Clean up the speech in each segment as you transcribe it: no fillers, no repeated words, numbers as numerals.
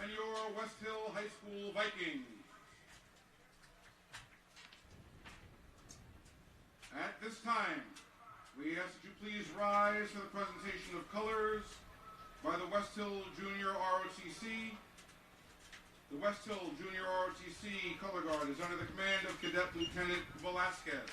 and your Westhill High School Vikings. At this time, we ask that you please rise for the presentation of colors by the Westhill Junior ROTC. The Westhill Junior ROTC Color Guard is under the command of Cadet Lieutenant Velasquez.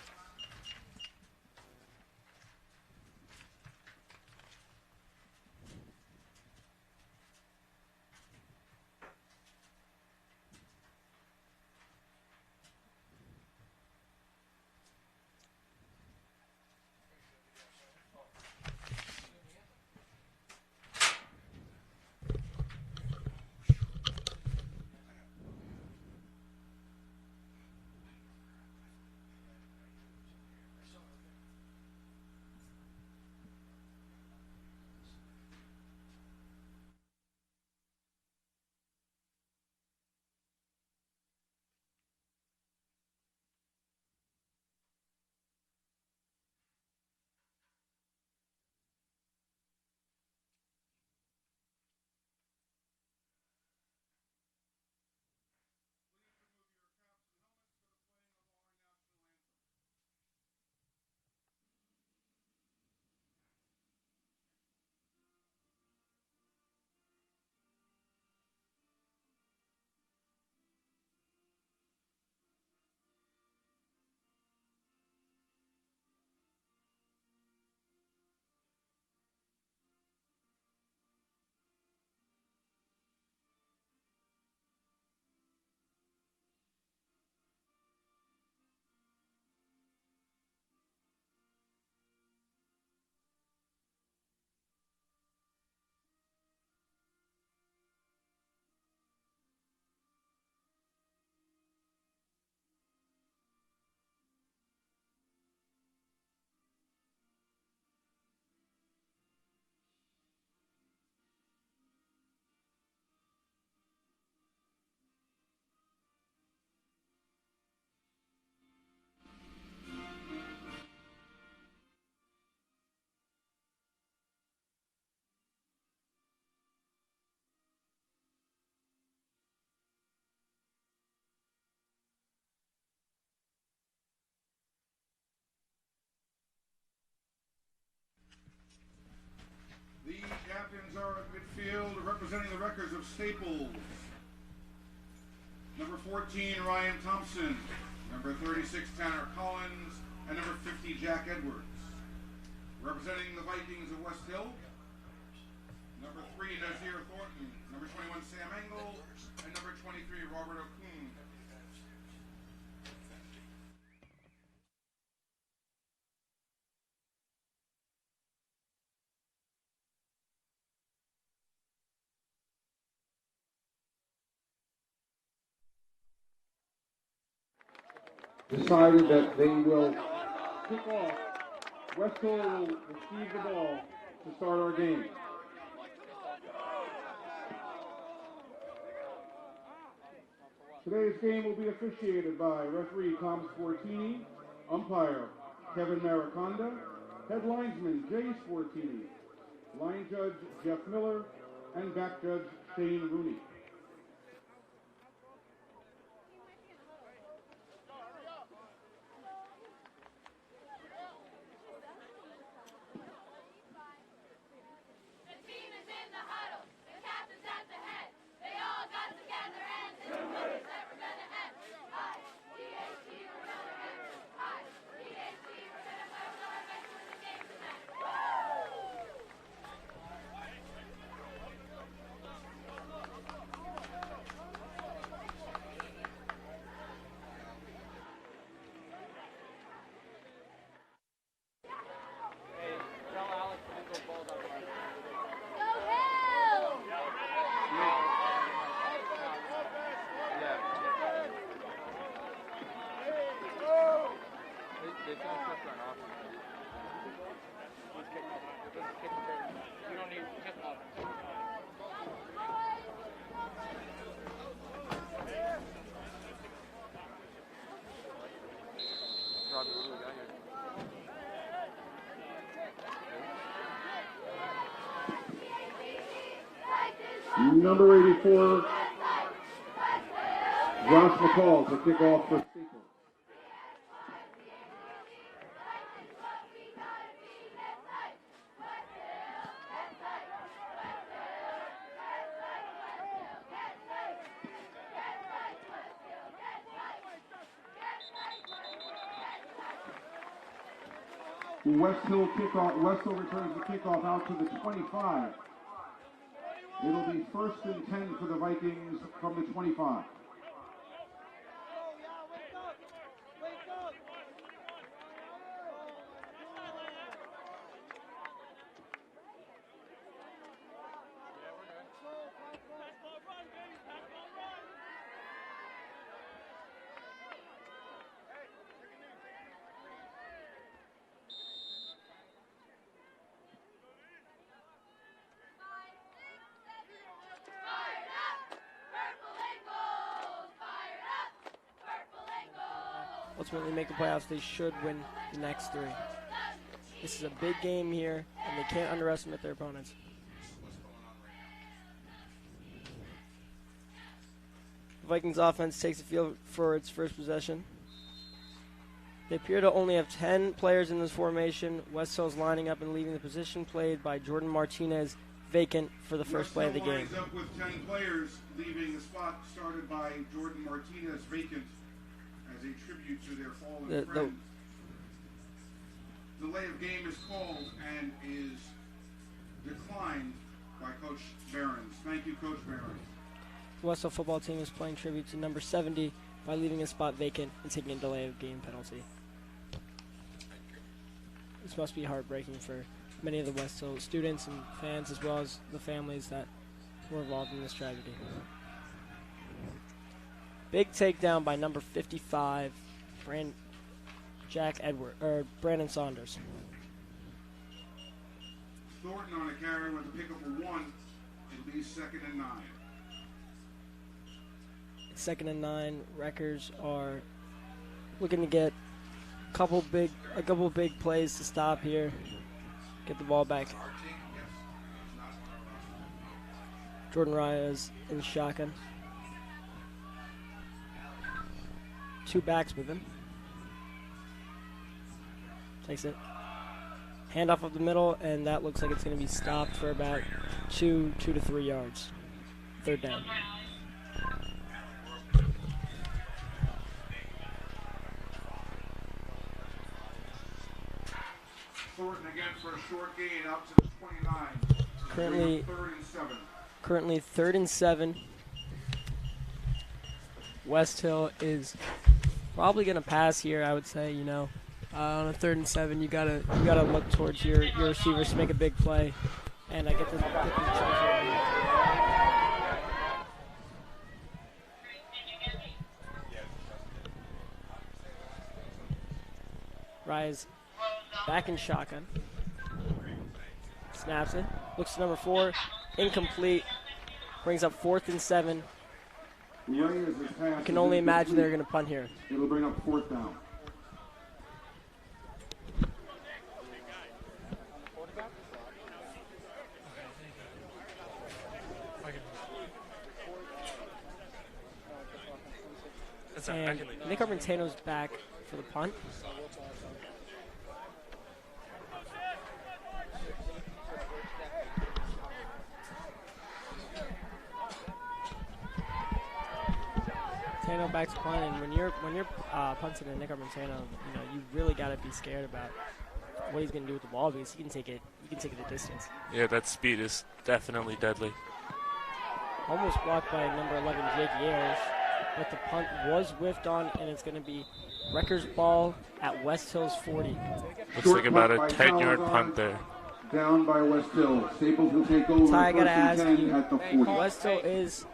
The captains are at midfield representing the records of Staples. Number 14, Ryan Thompson. Number 36, Tanner Collins. And number 50, Jack Edwards. Representing the Vikings of Westhill, number 3, Nazir Thornton. Number 21, Sam Engel. And number 23, Robert O'Coon. Decided that they will kick off. Westhill will receive the ball to start our game. Today's game will be officiated by referee Tom Sportini, umpire Kevin Mariconda, head linesman Jay Sportini, line judge Jeff Miller, and back judge Shane Rooney. Number 84, Josh McCall to kick off for Staples. Westhill kickoff. Westhill returns the kickoff out to the 25. It'll be 1st and 10 for the Vikings from the 25. Ultimately make the playoffs, they should win the next 3. This is a big game here, and they can't underestimate their opponents. The Vikings offense takes the field for its first possession. They appear to only have 10 players in this formation. Westhill's lining up and leaving the position played by Jordan Martinez vacant for the first play of the game. Lines up with 10 players, leaving the spot started by Jordan Martinez vacant as a tribute to their fallen friend. The delay of game is called and is declined by Coach Behrens. Thank you, Coach Behrens. The Westhill football team is playing tribute to number 70 by leaving a spot vacant and taking a delay of game penalty. This must be heartbreaking for many of the Westhill students and fans, as well as the families that were involved in this tragedy. Big takedown by number 55, Brandon Saunders. Thornton on a carry with a pickup of 1. It'll be 2nd and 9. 2nd and 9. Wreckers are looking to get a couple big plays to stop here. Get the ball back. Jordan Raya is in shotgun. 2 backs with him. Takes it. Handoff up the middle, and that looks like it's going to be stopped for about 2 to 3 yards. 3rd down. Thornton again for a short gain up to the 29. Currently 3rd and 7. Westhill is probably going to pass here, I would say. On a 3rd and 7, you gotta look towards your receivers to make a big play, and I get the chance. Rise back in shotgun. Snaps it. Looks to number 4. Incomplete. Brings up 4th and 7. I can only imagine they're going to punt here. It'll bring up 4th down. And Nick Armentano's back for the punt. Armentano back to punt, and when you're punting to Nick Armentano, you really got to be scared about what he's going to do with the ball, because he can take it the distance. Yeah, that speed is definitely deadly. Almost blocked by number 11 Jake Ayers, but the punt was whiffed on, and it's going to be Wrecker's ball at Westhill's 40. Looks like about a 10-yard punt there. Down by Westhill. Staples will take over. Ty, I got to ask you, at the 40. Westhill is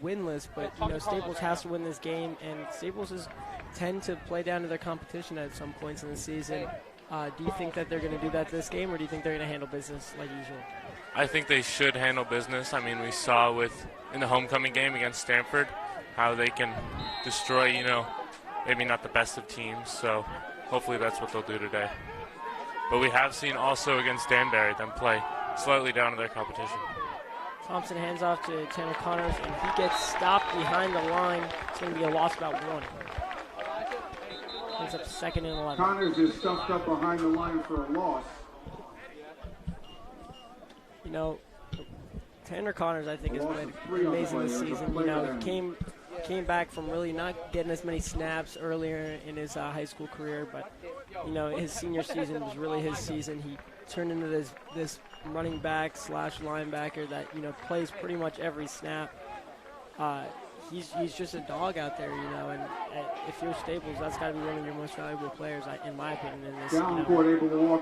winless, but Staples has to win this game, and Staples tend to play down to their competition at some points in the season. Do you think that they're going to do that this game, or do you think they're going to handle business like usual? I think they should handle business. I mean, we saw in the homecoming game against Stanford how they can destroy, maybe not the best of teams. So hopefully that's what they'll do today. But we have seen also against Danbury them play slightly down to their competition. Thompson hands off to Tanner Connors, and he gets stopped behind the line. It's going to be a loss about 1. Ends up 2nd and 11. Connors is stuffed up behind the line for a loss. You know, Tanner Connors, I think, has played amazing this season. You know, he came back from really not getting as many snaps earlier in his high school career, but, you know, his senior season was really his season. He turned into this running back / linebacker that, you know, plays pretty much every snap. He's just a dog out there, you know, and if you're Staples, that's got to be one of your most valuable players, in my opinion, in this. You know.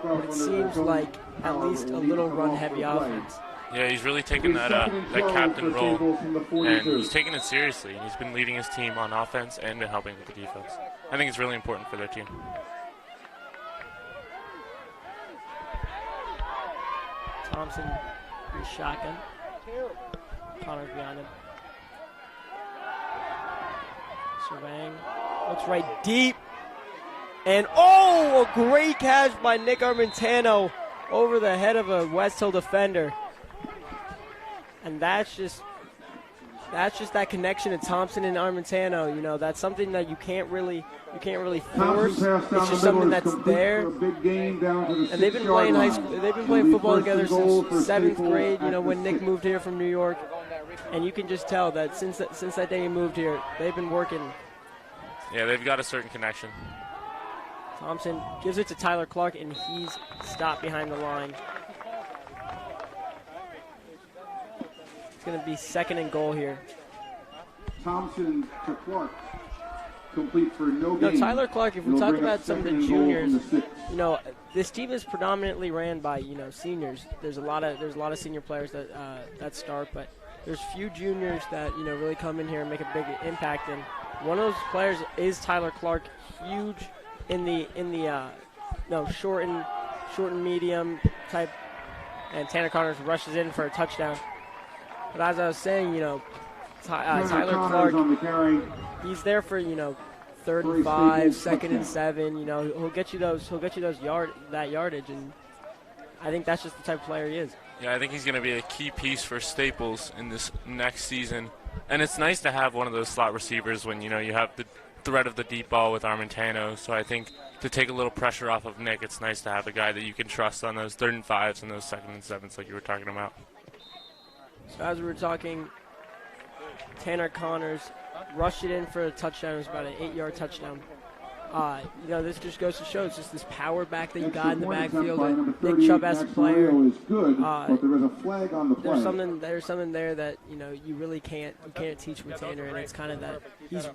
But it seems like at least a little run-heavy offense. Yeah, he's really taken that captain role, and he's taken it seriously. He's been leading his team on offense and been helping with the defense. I think it's really important for their team. Thompson in shotgun. Connors behind him. Surveying. Looks right deep. And a great catch by Nick Armentano over the head of a Westhill defender. And that's just that connection to Thompson and Armentano. You know, that's something that you can't really force. It's just something that's there. And they've been playing high school. They've been playing football together since 7th grade. You know, when Nick moved here from New York, and you can just tell that since that day he moved here, they've been working. Yeah, they've got a certain connection. Thompson gives it to Tyler Clark, and he's stopped behind the line. It's going to be 2nd and goal here. Thompson to Clark. Complete for no gain. Tyler Clark, if we talk about some of the juniors, you know, this team is predominantly ran by, you know, seniors. There's a lot of senior players that start, but there's few juniors that, you know, really come in here and make a big impact. And one of those players is Tyler Clark, huge in the short and medium type. And Tanner Connors rushes in for a touchdown. But as I was saying, you know, Tyler Clark, he's there for, you know, 3rd and 5, 2nd and 7. You know, he'll get you that yardage, and I think that's just the type of player he is. Yeah, I think he's going to be a key piece for Staples in this next season. And it's nice to have one of those slot receivers when, you know, you have the threat of the deep ball with Armentano. So I think to take a little pressure off of Nick, it's nice to have a guy that you can trust on those 3rd and 5s and those 2nd and 7s like you were talking about. So as we were talking, Tanner Connors rushed it in for a touchdown. It was about an 8-yard touchdown. You know, this just goes to show it's just this power back that you got in the backfield. Nick Chubb as a player. But there is a flag on the play. There's something there that, you know, you really can't teach with Tanner, and it's kind of that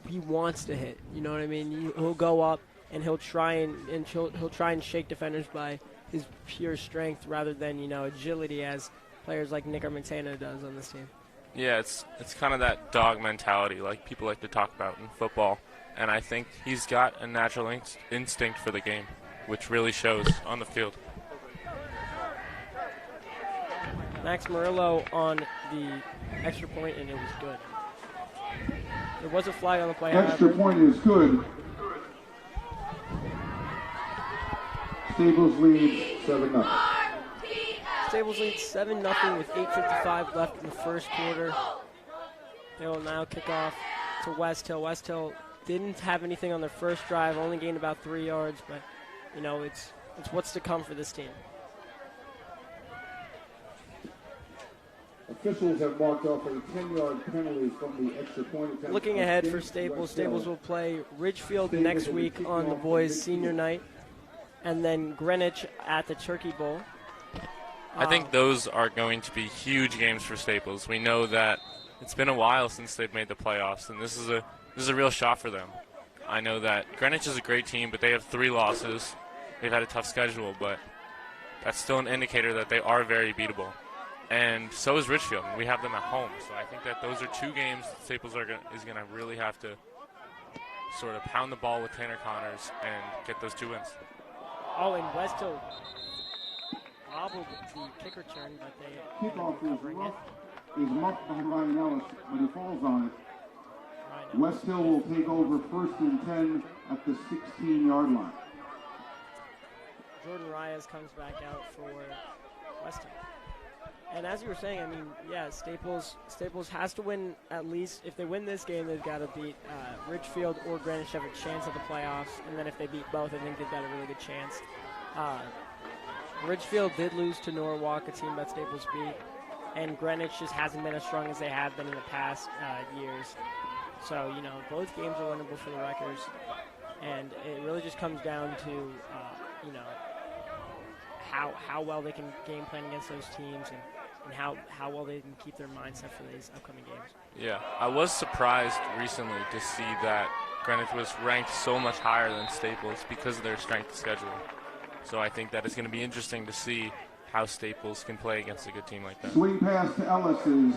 he wants to hit. You know what I mean? He'll go up and he'll try and shake defenders by his pure strength rather than, you know, agility as players like Nick Armentano does on this team. Yeah, it's kind of that dog mentality like people like to talk about in football. And I think he's got a natural instinct for the game, which really shows on the field. Max Murillo on the extra point, and it was good. There was a flag on the play. Extra point is good. Staples leads 7-0. Staples leads 7-0 with 8:55 left in the first quarter. They will now kick off to Westhill. Westhill didn't have anything on their first drive, only gained about 3 yards, but, you know, it's what's to come for this team. Officials have marked off a 10-yard penalty from the extra point attempt. Looking ahead for Staples, Staples will play Ridgefield next week on the boys' senior night, and then Greenwich at the Turkey Bowl. I think those are going to be huge games for Staples. We know that it's been a while since they've made the playoffs, and this is a real shot for them. I know that Greenwich is a great team, but they have 3 losses. They've had a tough schedule, but that's still an indicator that they are very beatable. And so is Ridgefield. We have them at home, so I think that those are 2 games that Staples is going to really have to sort of pound the ball with Tanner Connors and get those 2 wins. Oh, and Westhill hobbled the kick return, but they kickoff is muffed by Ryan Ellis, but he falls on it. Westhill will take over 1st and 10 at the 16-yard line. Jordan Reyes comes back out for Westhill. And as you were saying, I mean, yeah, Staples has to win at least. If they win this game, they've got to beat Richfield or Greenwich to have a chance at the playoffs. And then if they beat both, I think they've got a really good chance. Richfield did lose to Norwalk, a team that Staples beat. And Greenwich just hasn't been as strong as they have been in the past years. So, you know, both games are winnable for the Wreckers. And it really just comes down to, you know, how well they can game plan against those teams and how well they can keep their mindset for these upcoming games. Yeah, I was surprised recently to see that Greenwich was ranked so much higher than Staples because of their strength of schedule. So I think that it's going to be interesting to see how Staples can play against a good team like that. Swing pass to Ellis is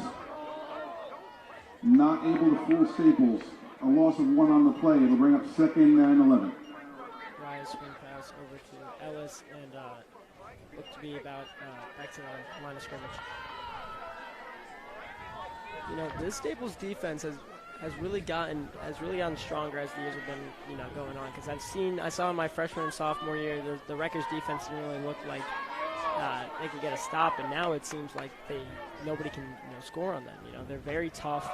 not able to fool Staples. A loss of 1 on the play. It'll bring up 2nd and 11. Ryan swing pass over to Ellis and look to be about back to the line of scrimmage. You know, this Staples defense has really gotten stronger as the years have been, you know, going on. Because I saw in my freshman and sophomore year, the Wreckers defense didn't really look like they could get a stop, and now it seems like nobody can, you know, score on them. You know, they're very tough.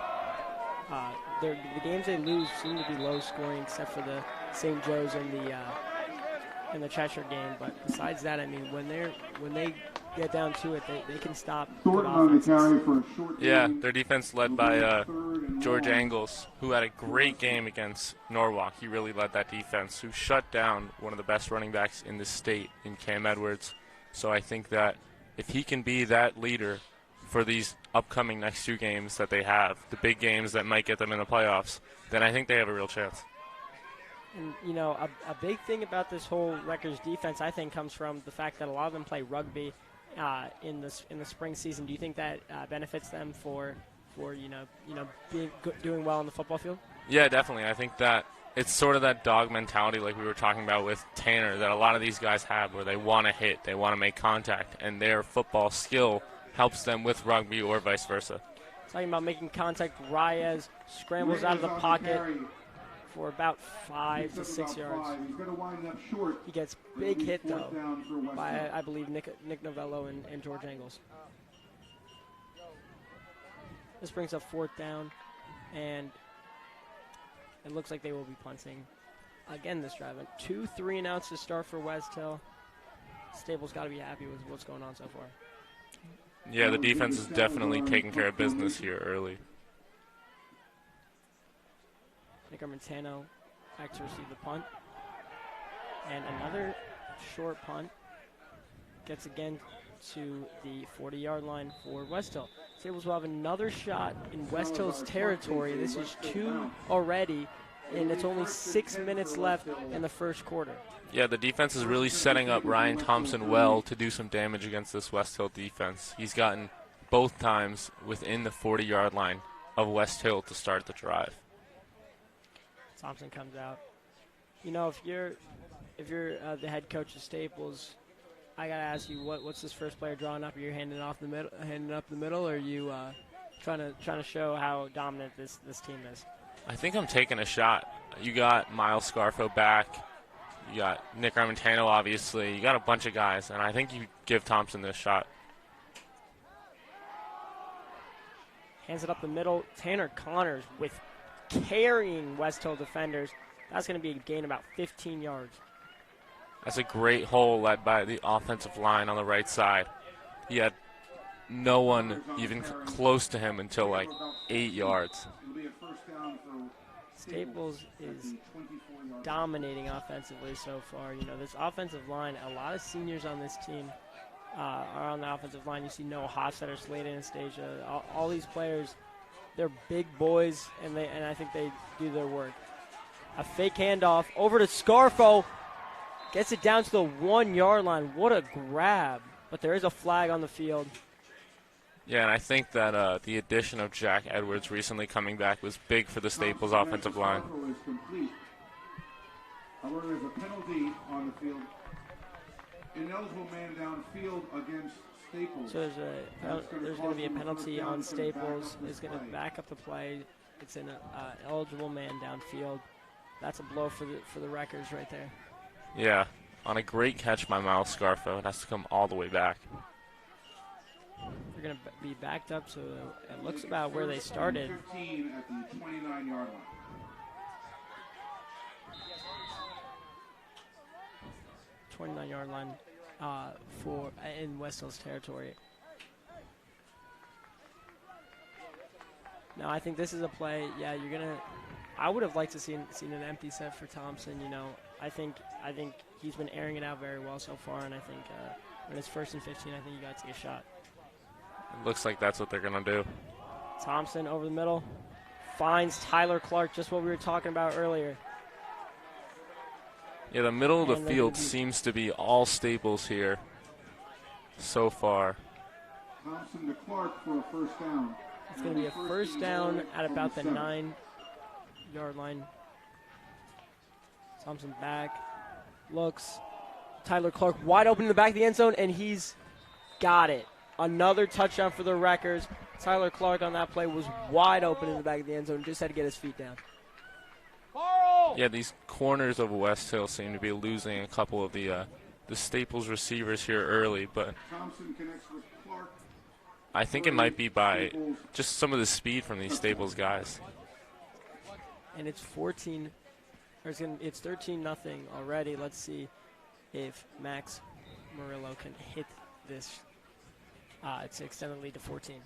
The games they lose seem to be low scoring, except for the St. Joe's and the Cheshire game. But besides that, I mean, when they get down to it, they can stop. Yeah, their defense led by George Angles, who had a great game against Norwalk. He really led that defense, who shut down one of the best running backs in the state in Cam Edwards. So I think that if he can be that leader for these upcoming next 2 games that they have, the big games that might get them in the playoffs, then I think they have a real chance. And, you know, a big thing about this whole Wreckers defense, I think, comes from the fact that a lot of them play rugby in the spring season. Do you think that benefits them for doing well on the football field? Yeah, definitely. I think that it's sort of that dog mentality like we were talking about with Tanner that a lot of these guys have, where they want to hit, they want to make contact, and their football skill helps them with rugby or vice versa. Talking about making contact, Reyes scrambles out of the pocket for about 5 to 6 yards. He gets big hit, though, by, I believe, Nick Novello and George Angles. This brings up 4th down, and it looks like they will be punting again this drive. 2 3-and-outs to start for Westhill. Staples got to be happy with what's going on so far. Yeah, the defense is definitely taking care of business here early. Nick Armentano back to receive the punt. And another short punt gets again to the 40-yard line for Westhill. Staples will have another shot in Westhill's territory. This is 2 already, and it's only 6 minutes left in the first quarter. Yeah, the defense is really setting up Ryan Thompson well to do some damage against this Westhill defense. He's gotten both times within the 40-yard line of Westhill to start the drive. Thompson comes out. You know, if you're the head coach of Staples, I gotta ask you, what's this first player drawing up? Are you handing up the middle, or are you trying to show how dominant this team is? I think I'm taking a shot. You got Miles Scarfo back. You got Nick Armentano, obviously. You got a bunch of guys, and I think you give Thompson this shot. Hands it up the middle. Tanner Connors with carrying Westhill defenders. That's going to be a gain about 15 yards. That's a great hole led by the offensive line on the right side. He had no one even close to him until like 8 yards. Staples is dominating offensively so far. You know, this offensive line, a lot of seniors on this team are on the offensive line. You see Noah Hofstetter, Slade Anastasia, all these players, they're big boys, and I think they do their work. A fake handoff over to Scarfo. Gets it down to the 1-yard line. What a grab. But there is a flag on the field. Yeah, and I think that the addition of Jack Edwards recently coming back was big for the Staples offensive line. However, there's a penalty on the field. Ineligible man downfield against Staples. So there's going to be a penalty on Staples. It's going to back up the play. It's an eligible man downfield. That's a blow for the Wreckers right there. Yeah, on a great catch by Miles Scarfo. It has to come all the way back. They're going to be backed up, so it looks about where they started. 15 at the 29-yard line. 29-yard line for in Westhill's territory. No, I think this is a play. Yeah, you're gonna. I would have liked to seen an empty set for Thompson. You know, I think he's been airing it out very well so far, and I think when it's 1st and 15, I think you got to take a shot. It looks like that's what they're gonna do. Thompson over the middle finds Tyler Clark, just what we were talking about earlier. Yeah, the middle of the field seems to be all Staples here so far. Thompson to Clark for a first down. It's going to be a first down at about the 9-yard line. Thompson back, looks. Tyler Clark wide open in the back of the end zone, and he's got it. Another touchdown for the Wreckers. Tyler Clark on that play was wide open in the back of the end zone, just had to get his feet down. Yeah, these corners of Westhill seem to be losing a couple of the Staples receivers here early, but Thompson connects with Clark. I think it might be by just some of the speed from these Staples guys. And it's 13-0 already. Let's see if Max Murillo can hit this. It's an extended lead to 14.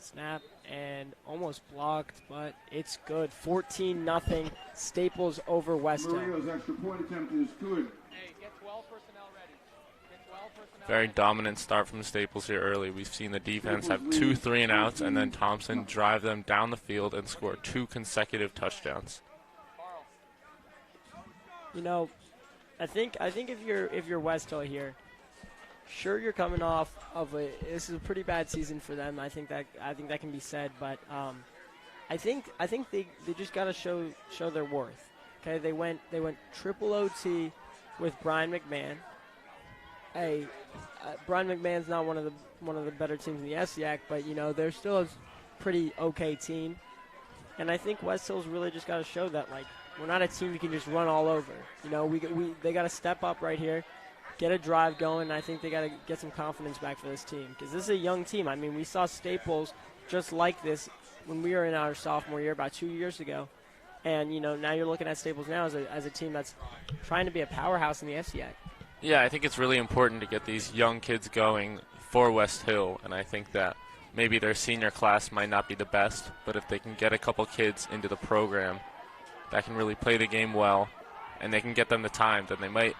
Snap and almost blocked, but it's good. 14-0. Staples over Westhill. Murillo's extra point attempt is good. Hey, get 12 personnel ready. Get 12 personnel Very dominant start from Staples here early. We've seen the defense have 2 3-and-outs, and then Thompson drive them down the field and score 2 consecutive touchdowns. You know, I think if you're Westhill here, sure you're coming off of this is a pretty bad season for them. I think that can be said, but I think they just got to show their worth. Okay, they went triple OT with Brian McMahon. Hey, Brian McMahon's not one of the better teams in the SEAC, but you know they're still a pretty okay team. And I think Westhill's really just got to show that like we're not a team you can just run all over. You know they got to step up right here, get a drive going. And I think they got to get some confidence back for this team because this is a young team. I mean we saw Staples just like this when we were in our sophomore year about 2 years ago. And, you know, now you're looking at Staples now as a team that's trying to be a powerhouse in the SEAC. Yeah, I think it's really important to get these young kids going for Westhill, and I think that maybe their senior class might not be the best, but if they can get a couple kids into the program that can really play the game well and they can get them the time, then they might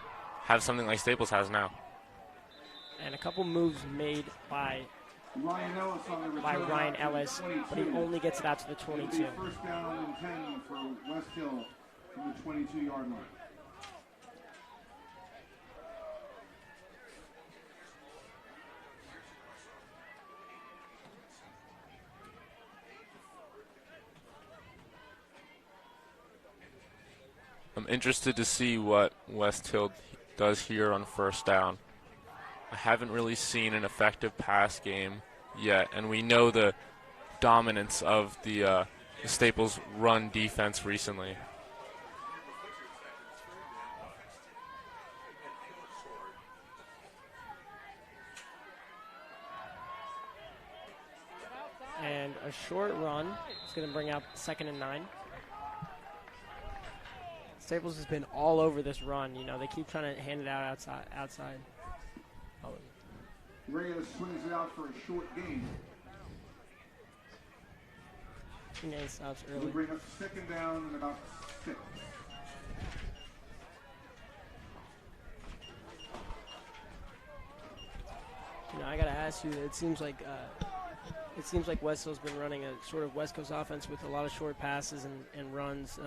have something like Staples has now. And a couple moves made by Ryan Ellis on the by return Ryan out to Ellis, the 22. but he only gets it out to the It'll be 22. first down and 10 for Westhill from the 22-yard line. I'm interested to see what Westhill does here on first down. I haven't really seen an effective pass game yet, and we know the dominance of the Staples run defense recently. And a short run. It's going to bring out 2nd and 9. Staples has been all over this run. You know, they keep trying to hand it out outside. Oh. Reyes swings it out for a short gain. Stops It'll early. bring up 2nd down and about 6. You know, I got to ask you, it seems like Westhill's been running a sort of West Coast offense with a lot of short passes and runs.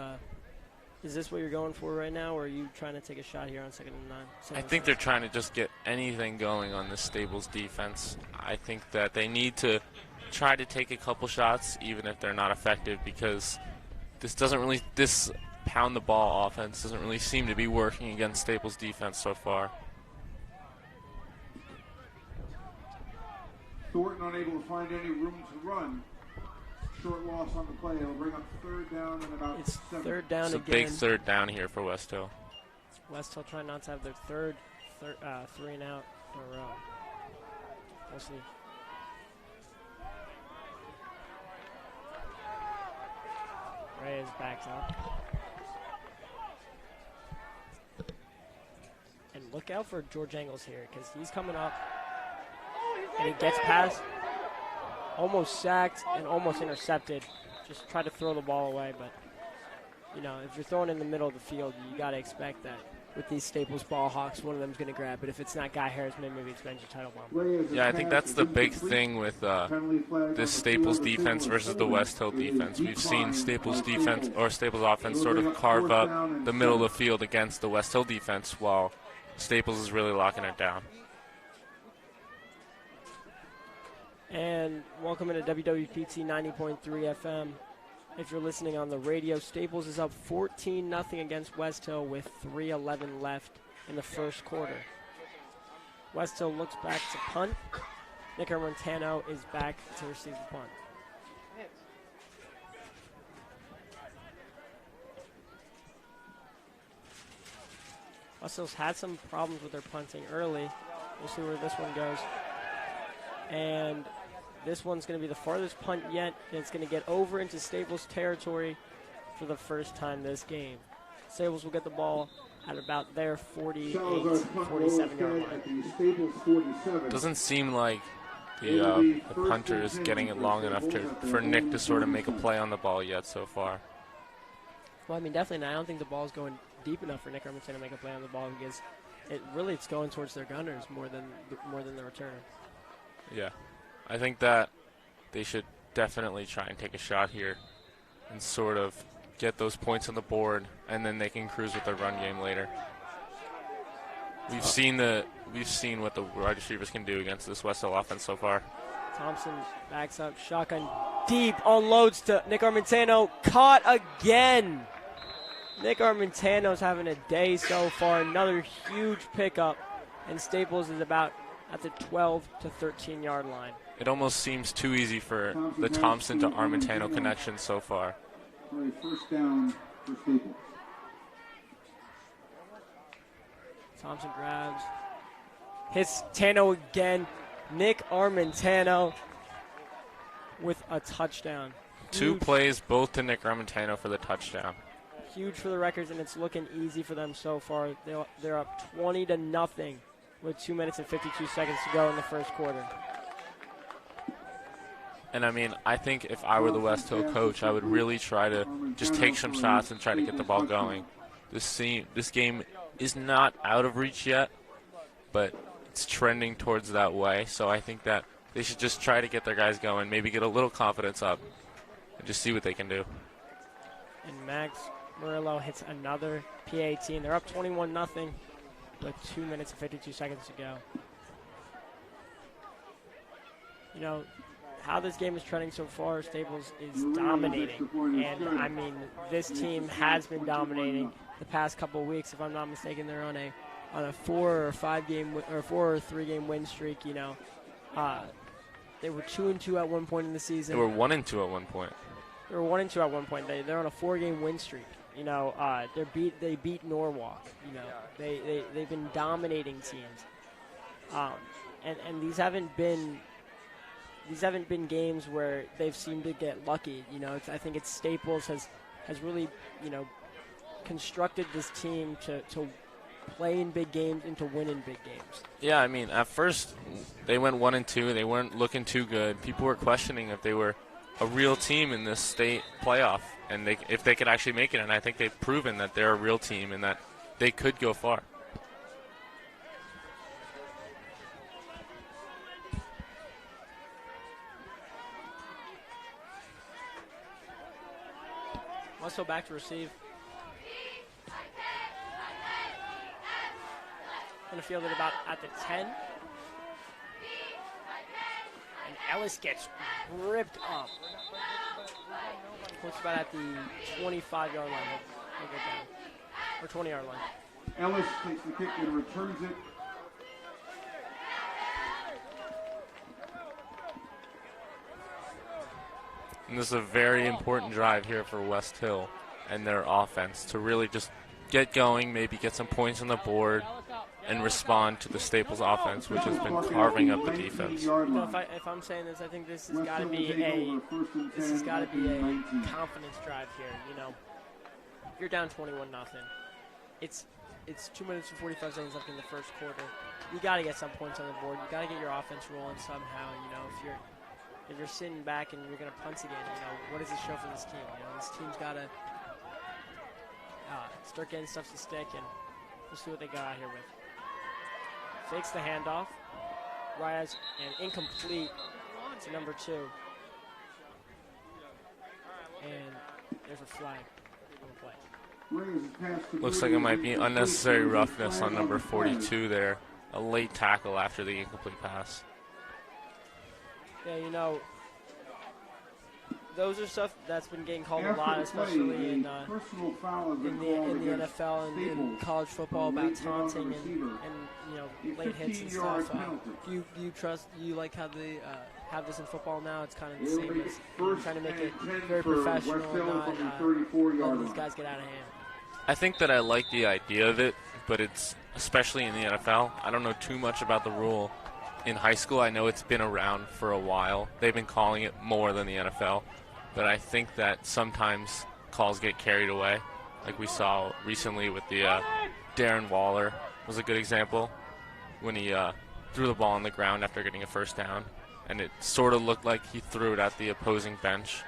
Is this what you're going for right now, or are you trying to take a shot here on 2nd and 9? I think they're trying to just get anything going on this Staples defense. I think that they need to try to take a couple shots, even if they're not effective, because this pound the ball offense doesn't really seem to be working against Staples defense so far. Thornton unable to find any room to run. Short loss on the play. It'll bring up 3rd down and about It's 7. 3rd down It's a again. big 3rd down here for Westhill. Westhill trying not to have their third 3 and out in a row. We'll see. is backs up. And look out for George Engels here because he's coming up. And he gets past, almost sacked and almost intercepted. Just tried to throw the ball away, but, you know, if you're throwing in the middle of the field, you got to expect that. With these Staples ball hawks, one of them's going to grab it. If it's not Guy Harris, maybe it's Benji Teitelbaum. Yeah, I think that's the big thing with this Staples defense versus the Westhill defense. We've seen Staples defense or Staples offense sort of carve up the middle of the field against the Westhill defense while Staples is really locking it down. And welcome into WWPT 90.3 FM. If you're listening on the radio, Staples is up 14-0 against Westhill with 3:11 left in the first quarter. Westhill looks back to punt. Nick Armentano is back to receive the punt. Westhill's had some problems with their punting early. We'll see where this one goes. And this one's going to be the farthest punt yet, and it's going to get over into Staples territory for the first time this game. Staples will get the ball at about their 48, 47-yard line. Doesn't seem like the punter is getting it long enough for Nick to sort of make a play on the ball yet so far. Well, I mean, definitely not. I don't think the ball's going deep enough for Nick Armentano to make a play on the ball because it's going towards their gunners more than the returner. Yeah. I think that they should definitely try and take a shot here and sort of get those points on the board, and then they can cruise with their run game later. We've seen what the wide receivers can do against this Westhill offense so far. Thompson backs up, shotgun deep, unloads to Nick Armentano, caught again. Nick Armentano's having a day so far, another huge pickup, and Staples is about at the 12 to 13-yard line. It almost seems too easy for the Thompson to Armentano connection so far. First down for Staples. Thompson grabs, hits Tano again. Nick Armentano with a touchdown. Two plays, both to Nick Armentano for the touchdown. Huge for the records, and it's looking easy for them so far. They're up 20-0 with 2 minutes and 52 seconds to go in the first quarter. And I mean, I think if I were the Westhill coach, I would really try to just take some shots and try to get the ball going. This game is not out of reach yet, but it's trending towards that way. So I think that they should just try to get their guys going, maybe get a little confidence up, and just see what they can do. And Max Murillo hits another PAT, and they're up 21-0 with 2 minutes and 52 seconds to go. You know, how this game is trending so far, Staples is dominating. And, I mean, this team has been dominating the past couple of weeks. If I'm not mistaken, they're on a 4 or 5 game or 4 or 3 game win streak, you know. They were 2-2 at one point in the season. They were 1-2 at one point. They were 1-2 at one point. They're on a 4-game win streak. You know, they beat Norwalk. You know, they've been dominating teams. And these haven't been games where they've seemed to get lucky. You know, I think it's Staples has really, you know, constructed this team to play in big games and to win in big games. Yeah, I mean, at first they went 1-2. They weren't looking too good. People were questioning if they were a real team in this state playoff and if they could actually make it. And I think they've proven that they're a real team and that they could go far. Westhill back to receive. Going to field it about at the 10. And Ellis gets ripped up. Looks about at the 25-yard line. He'll go down. Or 20-yard line. Ellis takes the kick and returns it. And this is a very important drive here for Westhill and their offense to really just get going, maybe get some points on the board, and respond to the Staples offense, which has been carving up the defense. You know, if I'm saying this, I think this has got to be a confidence drive here. You know, if you're down 21-0, it's 2 minutes and 45 seconds left in the first quarter. You got to get some points on the board. You got to get your offense rolling somehow. You know, if you're sitting back and you're going to punt again, you know, what does it show for this team? You know, this team's got to start getting stuff to stick, and we'll see what they got out here with. Fakes the handoff. Reyes, and incomplete to number 2. And there's a flag on the play. Looks like it might be unnecessary roughness on number 42 there. A late tackle after the incomplete pass. Yeah, you know, those are stuff that's been getting called a lot, especially in the NFL and in college football, about taunting and you know, late hits and stuff. Do you like how they have this in football now? It's kind of the same as trying to make it very professional and not letting these guys get out of hand. I think that I like the idea of it, but it's, especially in the NFL, I don't know too much about the rule. In high school, I know it's been around for a while. They've been calling it more than the NFL. But I think that sometimes calls get carried away, like we saw recently with the Darren Waller was a good example when he threw the ball on the ground after getting a first down, and it sort of looked like he threw it at the opposing bench,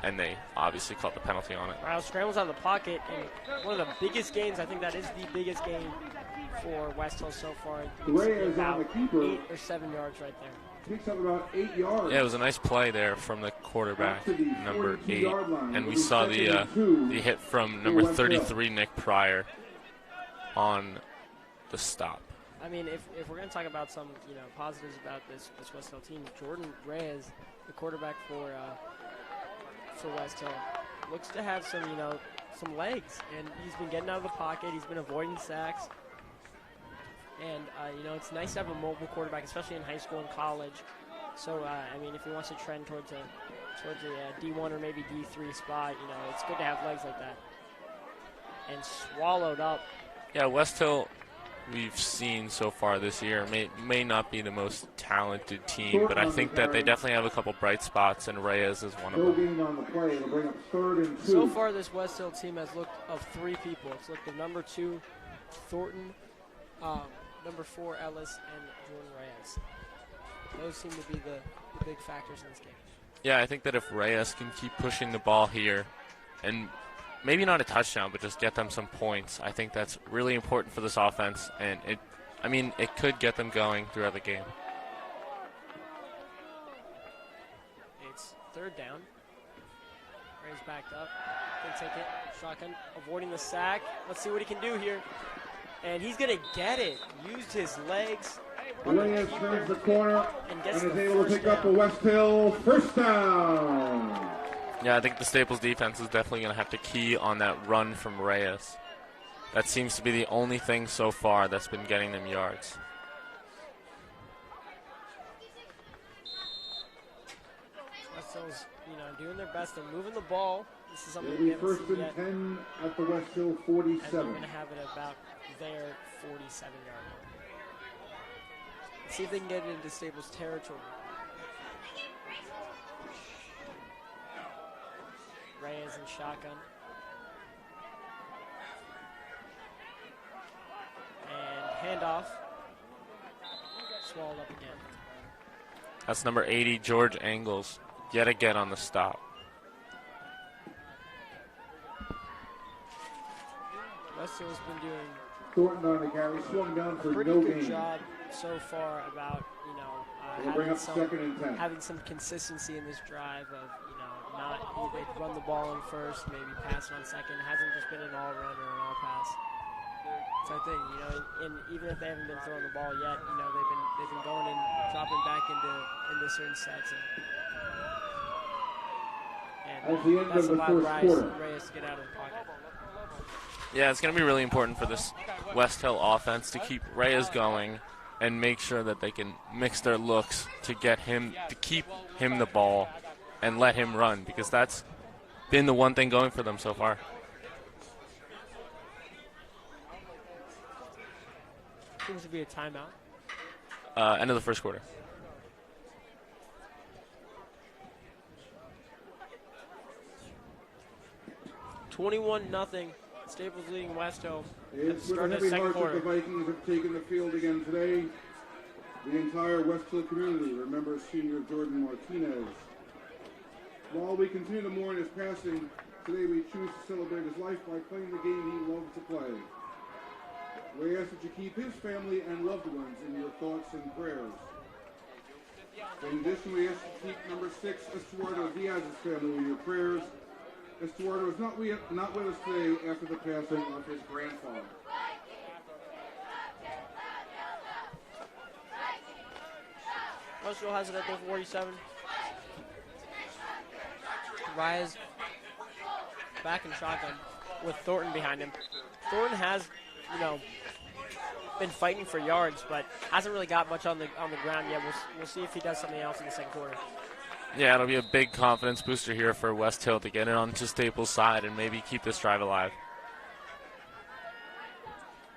and they obviously called the penalty on it. Riles scrambles out of the pocket, and one of the biggest gains, I think that is the biggest gain for Westhill so far. About 8 or 7 yards right there. Picks up about 8 yards. Yeah, it was a nice play there from the quarterback, number 8, and we saw the hit from number 33, Nick Pryor, on the stop. I mean, if we're going to talk about some, you know, positives about this Westhill team, Jordan Reyes, the quarterback for Westhill, looks to have some, you know, some legs, and he's been getting out of the pocket. He's been avoiding sacks. And, you know, it's nice to have a mobile quarterback, especially in high school and college. So, I mean, if he wants to trend towards a D1 or maybe D3 spot, you know, it's good to have legs like that. And swallowed up. Yeah, Westhill, we've seen so far this year, may not be the most talented team, but I think that they definitely have a couple bright spots, and Reyes is one of them. So far, this Westhill team has looked of 3 people. It's looked at number 2, Thornton, number 4, Ellis, and Jordan Reyes. Those seem to be the big factors in this game. Yeah, I think that if Reyes can keep pushing the ball here, and maybe not a touchdown, but just get them some points, I think that's really important for this offense, and it could get them going throughout the game. It's 3rd down. Reyes backed up. Can take it. Shotgun, avoiding the sack. Let's see what he can do here. And he's going to get it. Used his legs. Reyes turns the corner and is able to pick up a Westhill first down. Yeah, I think the Staples defense is definitely going to have to key on that run from Reyes. That seems to be the only thing so far that's been getting them yards. Westhill's, you know, doing their best. They're moving the ball. This is something we haven't first seen and yet. 10 at the Westhill And 47. they're going to have it about their 47-yard line. See if they can get it into Staples territory. Reyes and shotgun. And handoff. Swallowed up again. That's number 80, George Angles, yet again on the stop. Westhill's been doing Thornton on the carry, swung down for pretty no good gain. job so far about, you know, We'll bring up 2nd and 10. having some consistency in this drive of, you know, not they'd run the ball in first, maybe pass it on second. It hasn't just been an all run or an all pass type thing, you know. And even if they haven't been throwing the ball yet, you know, they've been going and dropping back into certain sets. At the end that's of the allowed first quarter. Reyes to get out of the pocket. Yeah, it's going to be really important for this Westhill offense to keep Reyes going and make sure that they can mix their looks to get him, to keep him the ball and let him run, because that's been the one thing going for them so far. Seems to be a timeout. End of the first quarter. (21-0). Staples leading Westhill. It's with a heavy heart that the Vikings have taken the field again today. The entire Westhill community remembers senior Jordan Martinez. While we continue to mourn his passing, today we choose to celebrate his life by playing the game he loved to play. We ask that you keep his family and loved ones in your thoughts and prayers. In addition, we ask you to keep number 6, Estuardo Diaz's family in your prayers. Estuardo is not with us today after the passing of his grandfather. Westhill has it at the 47. Raya's back in shotgun with Thornton behind him. Thornton has, been fighting for yards, but hasn't really got much on the ground yet. We'll see if he does something else in the second quarter. Yeah, it'll be a big confidence booster here for Westhill to get it onto Staples' side and maybe keep this drive alive.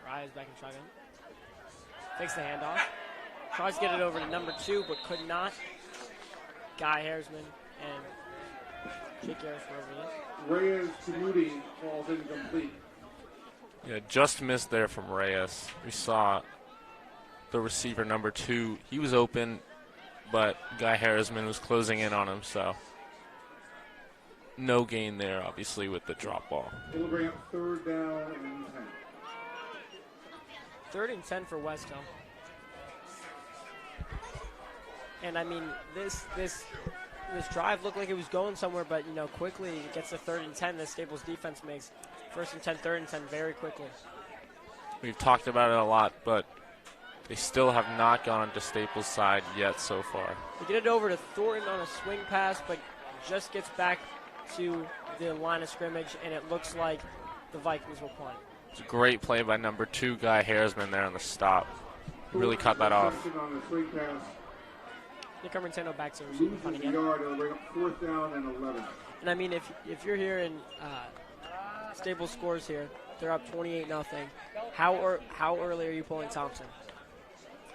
Raya's back in shotgun. Takes the handoff. Tries to get it over to number 2, but could not. Guy Harrisman and Jake Harris were over Reyes to Moody falls incomplete. Yeah, just missed there from Reyes. We saw the receiver number 2. He was open, but Guy Harrisman was closing in on him, so no gain there, obviously, with the drop ball. It'll bring up 3rd down and 10. 3rd and 10 for Westhill. And I mean, this drive looked like it was going somewhere, but quickly it gets to 3rd and 10. The Staples defense makes 1st and 10, 3rd and 10 very quickly. We've talked about it a lot, but they still have not gone onto Staples' side yet so far. They get it over to Thornton on a swing pass, but just gets back to the line of scrimmage, and it looks like the Vikings will punt. It's a great play by number 2, Guy Harrisman, there on the stop. Really cut that off. On the swing pass. Nick Armentano back to receive the punt again. Yard, it'll bring up 4th down and 11. And I mean, if you're here and Staples scores here, they're up 28-0. How early are you pulling Thompson?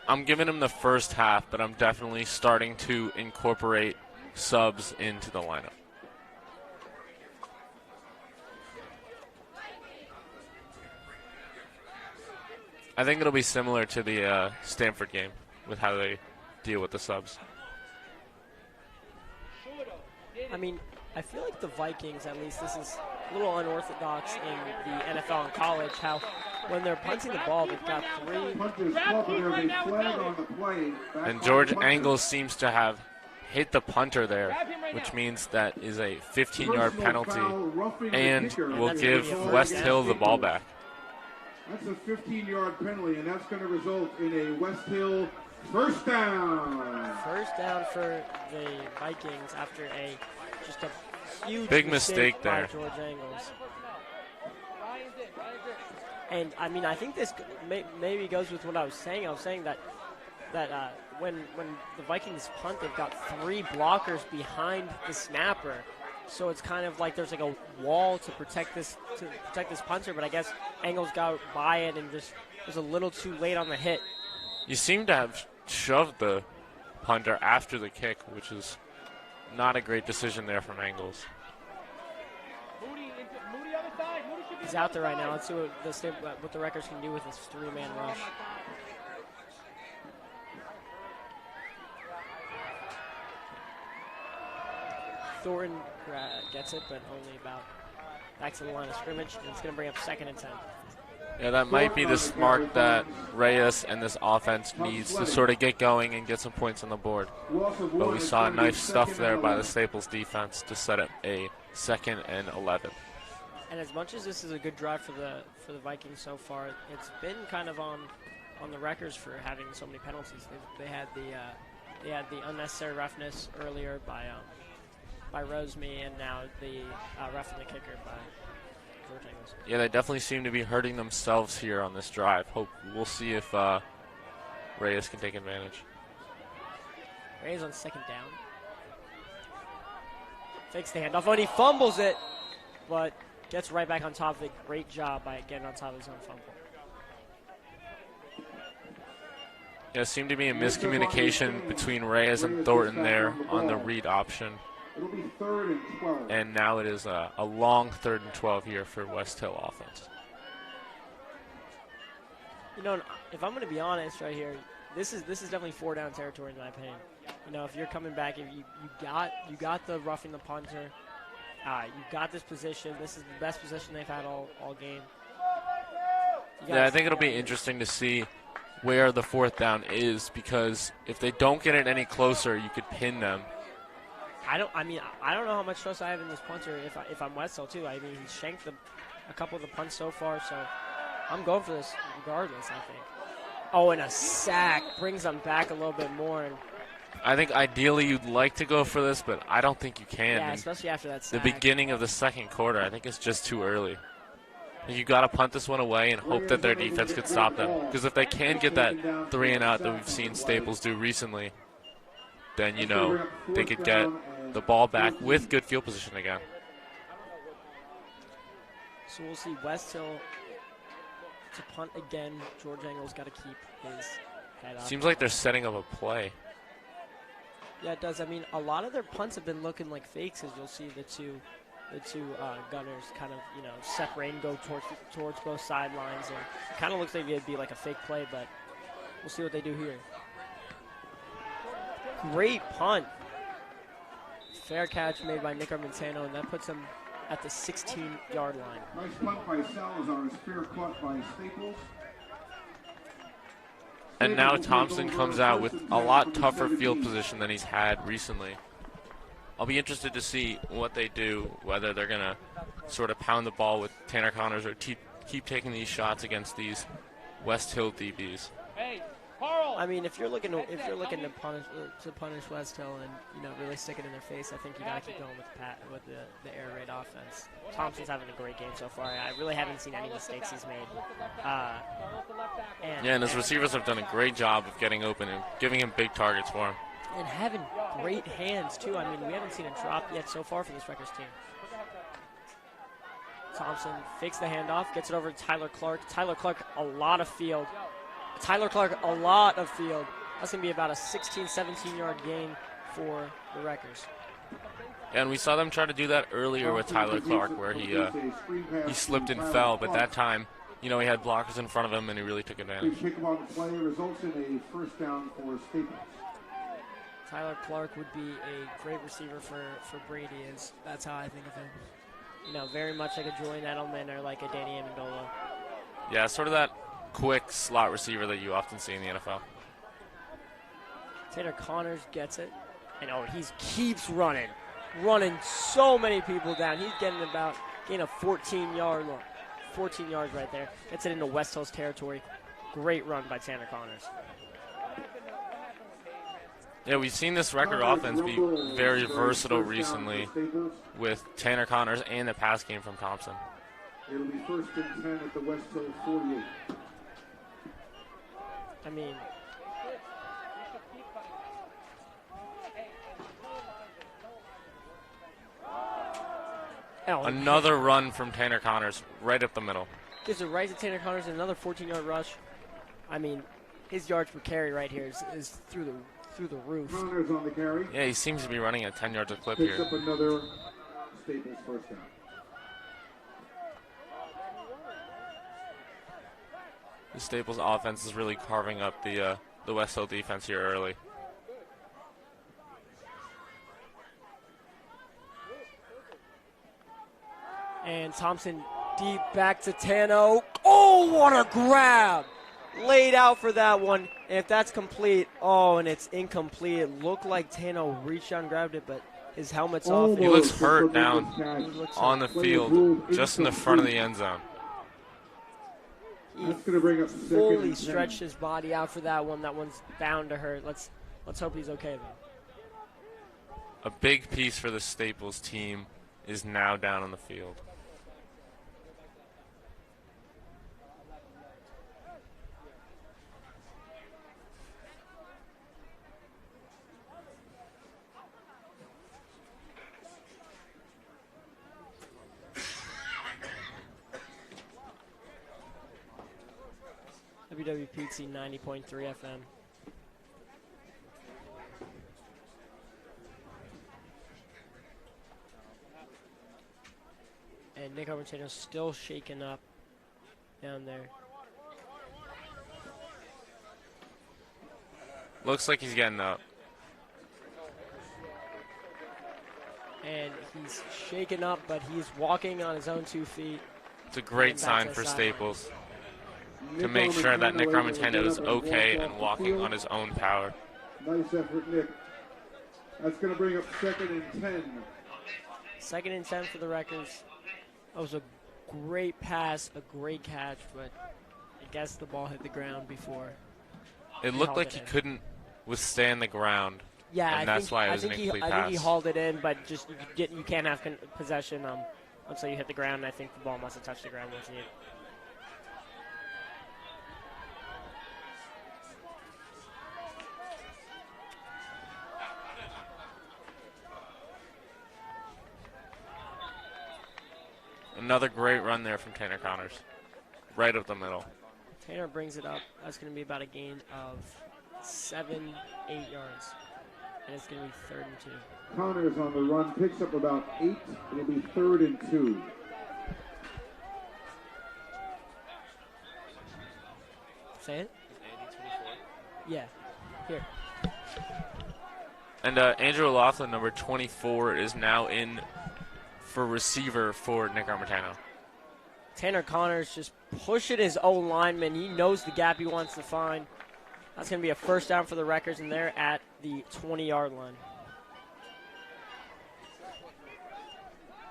I'm giving him the first half, but I'm definitely starting to incorporate subs into the lineup. I think it'll be similar to the Stanford game with how they deal with the subs. I mean, I feel like the Vikings, at least this is a little unorthodox in the NFL and college, how when they're punting the ball, they've got 3. And George Angles seems to have hit the punter there, which means that is a 15-yard penalty and will give Westhill the ball back. That's a 15-yard penalty, and that's going to result in a Westhill first down. First down for the Vikings after just a huge big mistake there. George Angles. And I mean, I think this maybe goes with what I was saying. I was saying that when the Vikings punt, they've got 3 blockers behind the snapper. So it's kind of like there's like a wall to protect this punter, but I guess Angles got by it and just was a little too late on the hit. You seem to have shoved the punter after the kick, which is not a great decision there from Angles. He's out there right now. Let's see what the Wreckers can do with this 3-man rush. Thornton gets it, but only about back to the line of scrimmage, and it's going to bring up 2nd and 10. Yeah, that might be the spark that Reyes and this offense needs to sort of get going and get some points on the board. But we saw nice stuff there by the Staples defense to set up a 2nd and 11. And as much as this is a good drive for the Vikings so far, it's been kind of on the Wreckers for having so many penalties. They had the unnecessary roughness earlier by Roseme, and now the roughing the kicker by George Angles. Yeah, they definitely seem to be hurting themselves here on this drive. We'll see if Reyes can take advantage. Reyes on 2nd down. Takes the handoff, and he fumbles it, but gets right back on top of it. Great job by getting on top of his own fumble. There seemed to be a miscommunication between Reyes and Thornton there on the read option. It'll be 3rd and 12. And now it is a long 3rd and 12 here for Westhill offense. You know, if I'm going to be honest right here, this is definitely 4-down territory in my opinion. You know, if you're coming back, if you got the roughing the punter, you got this position. This is the best position they've had all game. Yeah, I think it'll be interesting to see where the 4th down is, because if they don't get it any closer, you could pin them. I don't know how much trust I have in this punter if I'm Westhill too. I mean, he's shanked a couple of the punts so far, so I'm going for this regardless, I think. Oh, and a sack brings them back a little bit more. And I think ideally you'd like to go for this, but I don't think you can. yeah, especially after that sack. The beginning of the 2nd quarter, I think it's just too early. You got to punt this one away and hope that their defense could stop them. Because if they can get that 3 and out that we've seen Staples do recently, then, you know, they could get the ball back with good field position again. So we'll see Westhill to punt again. George Engel's got to keep his head up. Seems like they're setting up a play. Yeah, it does. I mean, a lot of their punts have been looking like fakes, as you'll see the two gunners kind of, you know, separate and go towards both sidelines. And it kind of looks like it'd be like a fake play, but we'll see what they do here. Great punt. Fair catch made by Nick Armentano, and that puts him at the 16-yard line. Nice punt by Salazar. Fair caught by Staples. And now Thompson comes out with a lot tougher field position than he's had recently. I'll be interested to see what they do, whether they're going to sort of pound the ball with Tanner Connors or keep taking these shots against these Westhill DBs. Hey, Carl. I mean, if you're looking to punish Westhill and, you know, really stick it in their face, I think you got to keep going with the air raid offense. Thompson's having a great game so far. I really haven't seen any mistakes he's made. And his receivers have done a great job of getting open and giving him big targets for him. And having great hands, too. I mean, we haven't seen a drop yet so far for this Rutgers team. Thompson fakes the handoff, gets it over to Tyler Clark. Tyler Clark, a lot of field. That's going to be about a 16, 17-yard gain for the Wreckers. And we saw them try to do that earlier with Tyler Clark, where he slipped and fell, but that time, you know, he had blockers in front of him, and he really took advantage. Pick him on the play results in a 1st down for Staples. Tyler Clark would be a great receiver for Brady. That's how I think of him. You know, very much like a Julian Edelman or like a Danny Amendola. Yeah, sort of that quick slot receiver that you often see in the NFL. Tanner Connors gets it. And, he keeps running so many people down. He's gain a 14 yards right there. Gets it into Westhill's territory. Great run by Tanner Connors. Yeah, we've seen this record offense be very versatile recently with Tanner Connors and the pass game from Thompson. It'll be 1st and 10 at the Westhill 48. I mean, another run from Tanner Connors right up the middle. Gives it right to Tanner Connors and another 14-yard rush. I mean, his yards per carry right here is through the roof. Connors on the carry. Yeah, he seems to be running at 10 yards a clip Picks here. up another Staples 1st down. The Staples offense is really carving up the Westhill defense here early. And Thompson deep back to Tano. Oh, what a grab! Laid out for that one. And if that's complete, and it's incomplete. It looked like Tano reached out and grabbed it, but his helmet's off. He looks hurt down on the field, just in the front of the end zone. He fully stretched his body out for that one. That one's bound to hurt. Let's hope he's okay, though. A big piece for the Staples team is now down on the field. WWPT 90.3 FM. And Nick Armentano's still shaken up down there. Looks like he's getting up. And he's shaken up, but he's walking on his own 2 feet. It's a great sign for Staples to make sure that Nick Armentano is okay and walking on his own power. Nice effort, Nick. That's going to bring up 2nd and 10. 2nd and 10 for the Wreckers. That was a great pass, a great catch, but I guess the ball hit the ground before. It looked like he couldn't withstand the ground. Yeah, and that's why it was an incomplete pass. I think he hauled it in, but just you can't have possession until you hit the ground. And I think the ball must have touched the ground once he hit. Another great run there from Tanner Connors, right up the middle. Tanner brings it up. That's going to be about a gain of 7-8 yards. And it's going to be 3rd and 2. Connors on the run, picks up about 8. It'll be 3rd and 2. Say it? Yeah. Here. And Andrew O'Loughlin, number 24, is now in for receiver for Nick Armentano. Tanner Connors just pushing his own lineman. He knows the gap he wants to find. That's going to be a first down for the Wreckers, and they're at the 20-yard line.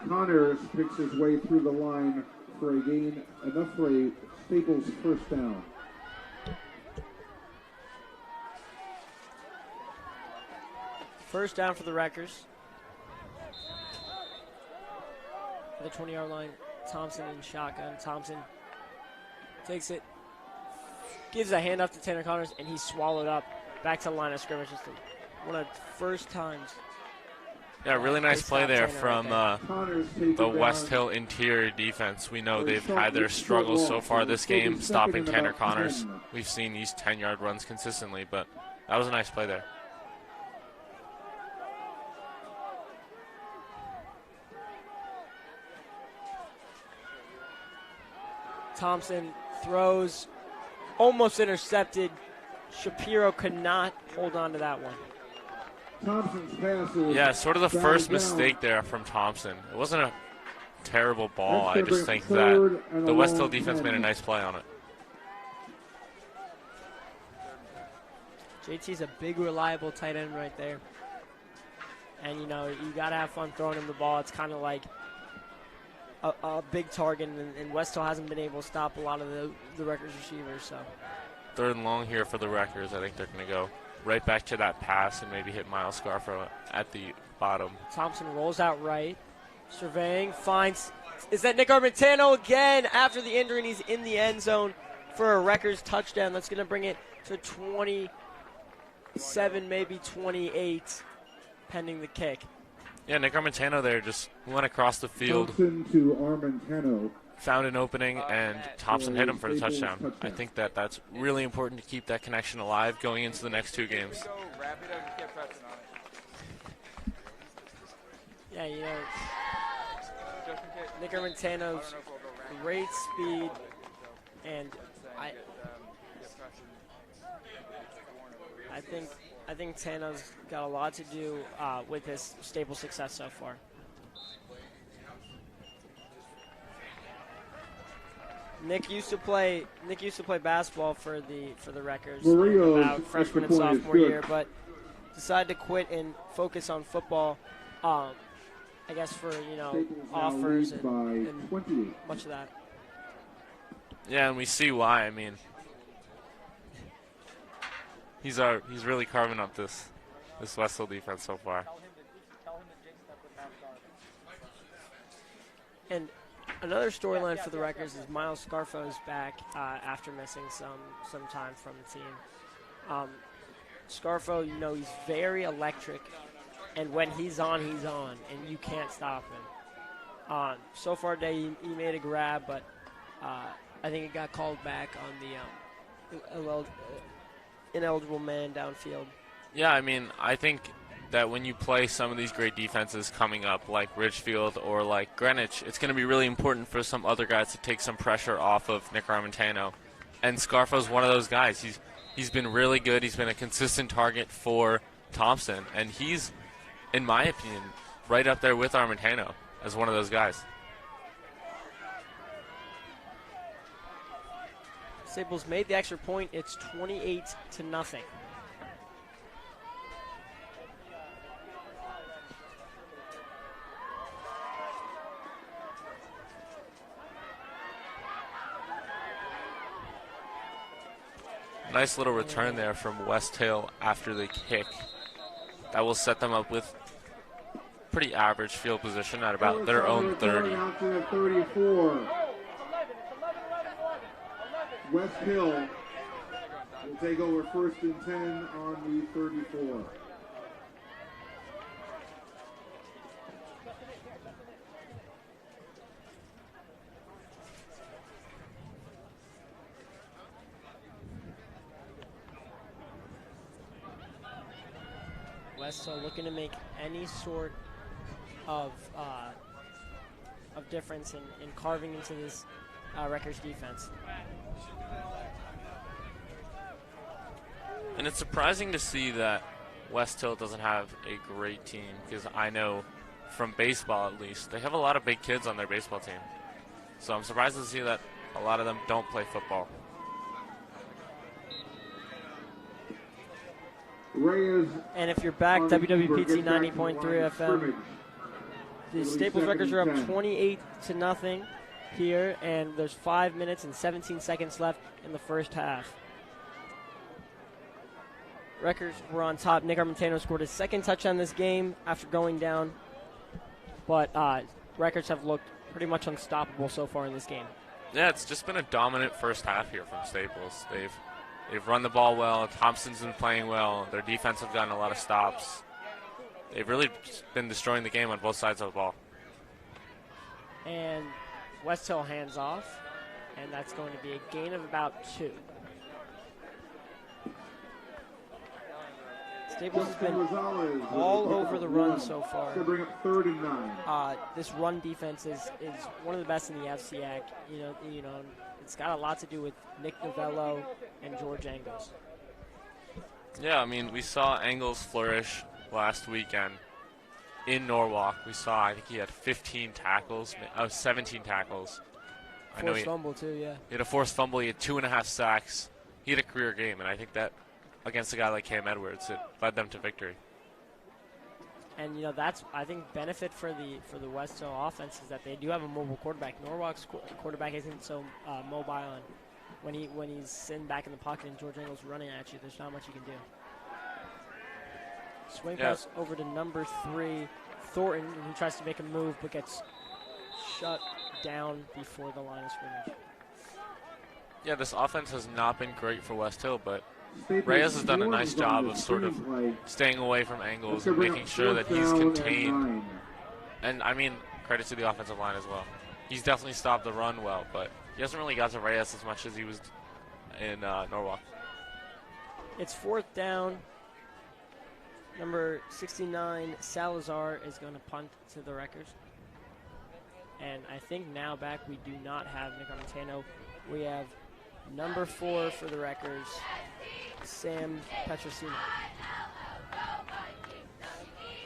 Connors picks his way through the line for a gain, enough for a Staples first down. First down for the Wreckers. At the 20-yard line, Thompson in shotgun. Thompson takes it, gives a handoff to Tanner Connors, and he's swallowed up back to the line of scrimmage. Just one of the first times. Yeah, really nice play there from the Westhill interior defense. We know they've had their struggles so far this game stopping Tanner Connors. We've seen these 10-yard runs consistently, but that was a nice play there. Thompson throws, almost intercepted. Shapiro could not hold on to that one. Thompson's pass is sort of the first mistake there from Thompson. It wasn't a terrible ball. I just think that the Westhill defense made a nice play on it. JT's a big, reliable tight end right there. And, you know, you got to have fun throwing him the ball. It's kind of like a big target, and Westhill hasn't been able to stop a lot of the Wreckers receivers. So 3rd and long here for the Wreckers. I think they're going to go right back to that pass and maybe hit Miles Scarfo at the bottom. Thompson rolls out right, surveying, finds, is that Nick Armentano again after the injury, and he's in the end zone for a Wreckers touchdown. That's going to bring it to 27, maybe 28, pending the kick. Yeah, Nick Armentano there just went across the field. Thompson to Armentano. Found an opening, and Thompson hit him for the touchdown. I think that's really important to keep that connection alive going into the next 2 games. Yeah, you know, Nick Armentano's great speed, and I think Tano's got a lot to do with his stable success so far. Nick used to play basketball for the Wreckers about freshman and sophomore year, but decided to quit and focus on football. I guess for offers and much of that. Yeah, and we see why. I mean, he's really carving up this Westhill defense so far. And another storyline for the Wreckers is Miles Scarfo's back after missing some time from the team. Scarfo, he's very electric, and when he's on, and you can't stop him. So far today, he made a grab, but I think it got called back on the ineligible man downfield. Yeah, I mean, I think that when you play some of these great defenses coming up, like Ridgefield or like Greenwich, it's going to be really important for some other guys to take some pressure off of Nick Armentano. And Scarfo's one of those guys. He's been really good. He's been a consistent target for Thompson, and he's, in my opinion, right up there with Armentano as one of those guys. Staples made the extra point. It's 28-0. Nice little return there from Westhill after the kick. That will set them up with pretty average field position at about their own 30. 34. Westhill will take over 1st and 10 on the 34. Westhill looking to make any sort of difference in carving into this Rutgers defense. And it's surprising to see that Westhill doesn't have a great team, because I know from baseball at least, they have a lot of big kids on their baseball team. So I'm surprised to see that a lot of them don't play football. And if you're back, WWPT 90.3 FM, the Staples Rutgers are up 28-0 here, and there's 5 minutes and 17 seconds left in the first half. Rutgers were on top. Nick Armentano scored his second touchdown this game after going down, but Rutgers have looked pretty much unstoppable so far in this game. Yeah, it's just been a dominant first half here from Staples. They've run the ball well. Thompson's been playing well. Their defense have gotten a lot of stops. They've really been destroying the game on both sides of the ball. And Westhill hands off, and that's going to be a gain of about 2. Staples has been all over the run so far. Bring up 3rd and 9. This run defense is one of the best in the FCAC. You know, it's got a lot to do with Nick Novello and George Angles. Yeah, I mean, we saw Angles flourish last weekend in Norwalk. We saw, I think he had 17 tackles. Forced fumble too, yeah. He had a forced fumble. He had 2.5 sacks. He had a career game, and I think that against a guy like Cam Edwards, it led them to victory. And that's, I think, benefit for the Westhill offense is that they do have a mobile quarterback. Norwalk's quarterback isn't so mobile, and when he's sitting back in the pocket and George Angle's running at you, there's not much you can do. Swing pass over to number 3, Thornton, and he tries to make a move but gets shut down before the line of scrimmage. Yeah, this offense has not been great for Westhill, but Reyes has done a nice job of sort of staying away from Angles and making sure that he's contained. And, I mean, credit to the offensive line as well. He's definitely stopped the run well, but he hasn't really got to Reyes as much as he was in Norwalk. It's 4th down. Number 69, Salazar, is going to punt to the Rutgers. And I think now back we do not have Nick Armentano. We have number 4 for the Rutgers, Sam Petrosino.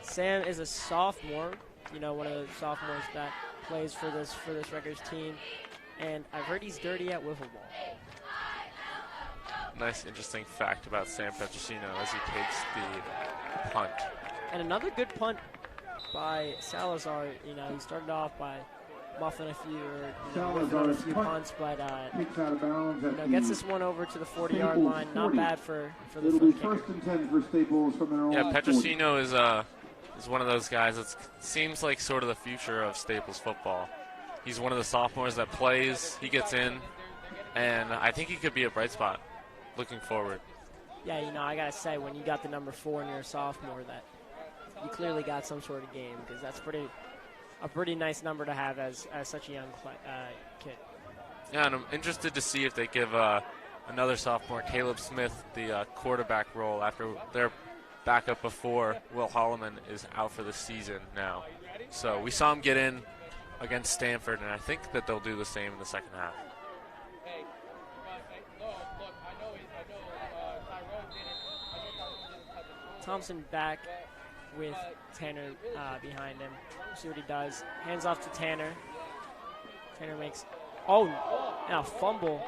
Sam is a sophomore, one of the sophomores that plays for this Rutgers team, and I've heard he's dirty at wiffle ball. Nice, interesting fact about Sam Petrosino as he takes the punt. And another good punt by Salazar. He started off by muffling a few punts, but gets this one over to the 40-yard line. Not bad for the It'll be 1st and 10 for Staples from their own. Yeah, Petrosino is one of those guys that seems like sort of the future of Staples football. He's one of the sophomores that plays. He gets in, and I think he could be a bright spot looking forward. Yeah, I got to say, when you got the number 4 and you're a sophomore, that you clearly got some sort of game, because that's a pretty nice number to have as such a young kid. Yeah, and I'm interested to see if they give another sophomore, Caleb Smith, the quarterback role after their backup before Will Holloman is out for the season now. So we saw him get in against Stanford, and I think that they'll do the same in the second half. Hey, look, I know Tyrone didn't. Thompson back with Tanner behind him. See what he does. Hands off to Tanner. Tanner makes, now fumble.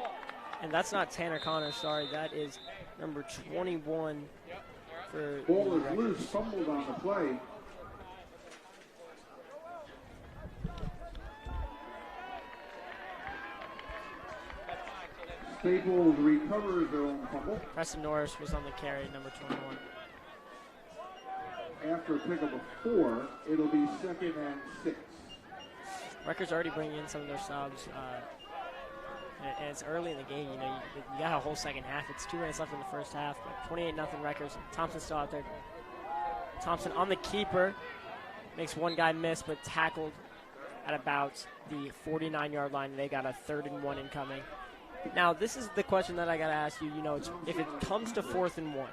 And that's not Tanner Connor, sorry. That is number 21 for Ball the is Rutgers. loose, fumbled on the play. Staples recovers their own fumble. Preston Norris was on the carry, number 21. After a pickup of 4, it'll be 2nd and 6. Rutgers already bringing in some of their subs. And it's early in the game, you got a whole second half. It's 2 minutes left in the first half, but 28-0 Rutgers. Thompson's still out there. Thompson on the keeper, makes one guy miss, but tackled at about the 49-yard line. They got a 3rd and 1 incoming. Now, this is the question that I got to ask you. If it comes to 4th and 1,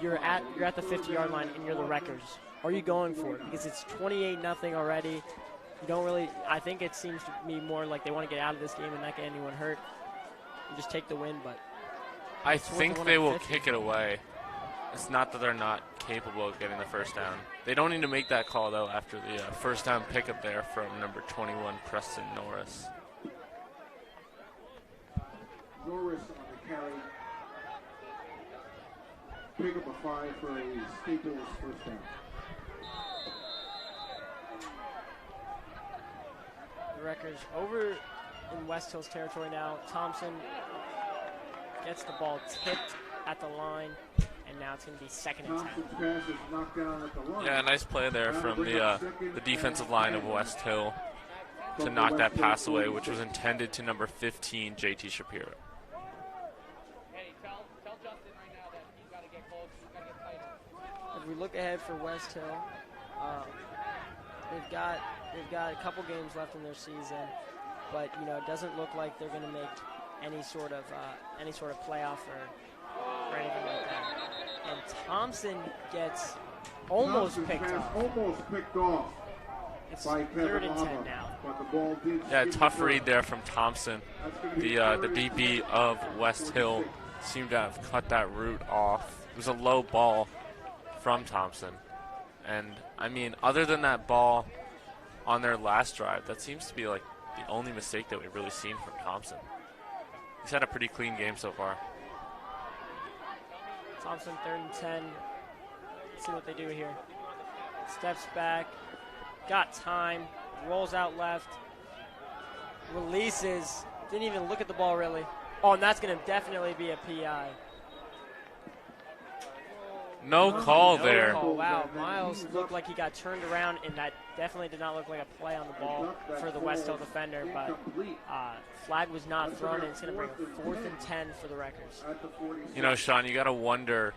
you're at the 50-yard line and you're the Rutgers. Are you going for it? Because it's 28-0 already. You don't really. I think it seems to me more like they want to get out of this game and not get anyone hurt. You just take the win, but I think they will kick it away. It's not that they're not capable of getting the first down. They don't need to make that call, though, after the first down pickup there from number 21, Preston Norris. Norris on the carry. Pick up a 5 for a Staples first down. the Rutgers over in Westhill's territory now. Thompson gets the ball tipped at the line, and now it's going to be 2nd and 10. Thompson's pass is knocked down at the line. Yeah, nice play there from the defensive line of Westhill to knock that pass away, which was intended to number 15, J.T. Shapiro. Hey, tell Justin right now that he's got to get close. He's got to get tighter. As we look ahead for Westhill, they've got a couple games left in their season, but it doesn't look like they're going to make any sort of playoff or anything like that. And Thompson gets almost picked off. It's By 3rd and 10 Kevin now. But the ball did Yeah, skip tough the read there from Thompson. The DB of Westhill seemed to have cut that route off. It was a low ball from Thompson. And, I mean, other than that ball on their last drive, that seems to be like the only mistake that we've really seen from Thompson. He's had a pretty clean game so far. Thompson 3rd and 10. Let's see what they do here. Steps back. Got time. Rolls out left. Releases. Didn't even look at the ball really. Oh, and that's going to definitely be a PI. No call there. Call. Wow, Miles looked like he got turned around, and that definitely did not look like a play on the ball for the Westhill defender, but flag was not thrown, and it's going to bring a 4th and 10 for the Rutgers. Sean, you got to wonder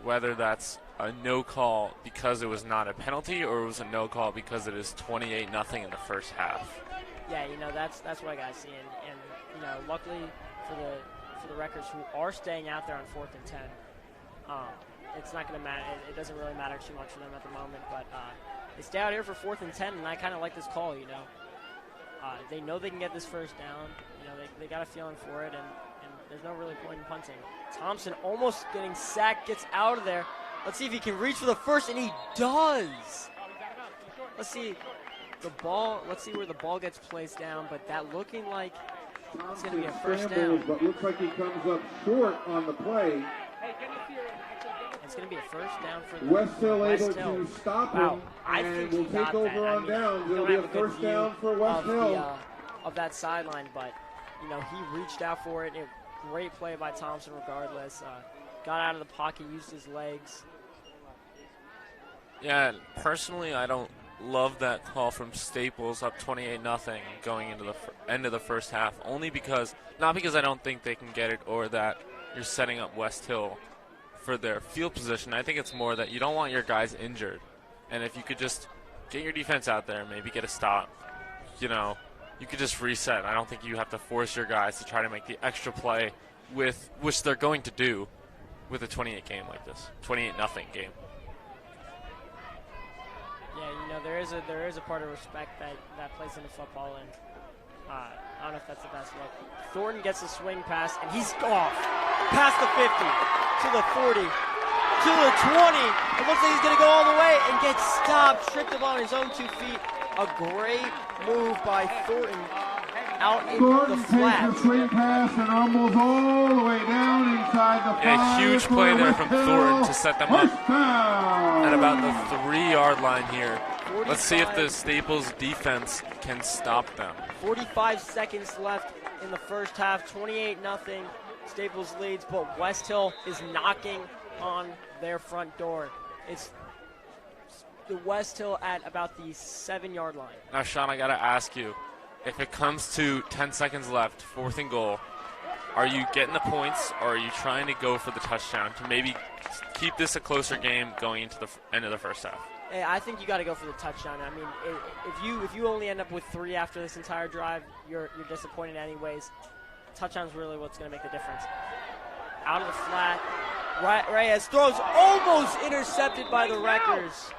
whether that's a no call because it was not a penalty or it was a no call because it is 28-0 in the first half. Yeah, that's what I got to see, and luckily for the Rutgers who are staying out there on 4th and 10, it's not going to matter. It doesn't really matter too much for them at the moment, but they stay out here for 4th and 10, and I kind of like this call. They know they can get this first down. They got a feeling for it, and there's no really point in punting. Thompson almost getting sacked, gets out of there. Let's see if he can reach for the first, and he does. Let's see the ball. Let's see where the ball gets placed down, but that looking like it's going to be a first down. But looks like he comes up short on the play. It's going to be a first down for the Westhill able to stop him, I and think he will take got over that. on downs. It'll be a first down for of Westhill. of that sideline, but he reached out for it. Great play by Thompson regardless. Got out of the pocket, used his legs. Yeah, personally, I don't love that call from Staples up 28-0 going into the end of the first half, only because, not because I don't think they can get it or that you're setting up Westhill for their field position. I think it's more that you don't want your guys injured. And if you could just get your defense out there and maybe get a stop, you could just reset. I don't think you have to force your guys to try to make the extra play, which they're going to do. with a 28 game like this, 28-0 game. Yeah, you know, there is a part of respect that plays into football, and I don't know if that's the best look. Thornton gets a swing pass, and he's off. Past the 50, to the 40, to the 20. It looks like he's going to go all the way and gets stopped, tripped him on his own 2 feet. A great move by Thornton out in the flat. Takes the swing pass and rumbles all the way down inside the 5. A huge play there from Thornton to set them up Touchdown. at about the 3-yard line here. 45. Let's see if the Staples defense can stop them. 45 seconds left in the first half. 28-0. Staples leads, but Westhill is knocking on their front door. It's the Westhill at about the 7-yard line. Now, Sean, I got to ask you, if it comes to 10 seconds left, 4th and goal, are you getting the points or are you trying to go for the touchdown to maybe keep this a closer game going into the end of the first half? Hey, I think you got to go for the touchdown. I mean, if you only end up with 3 after this entire drive, you're disappointed anyways. Touchdown's really what's going to make the difference. Out of the flat, Reyes throws, almost intercepted by the Wreckers.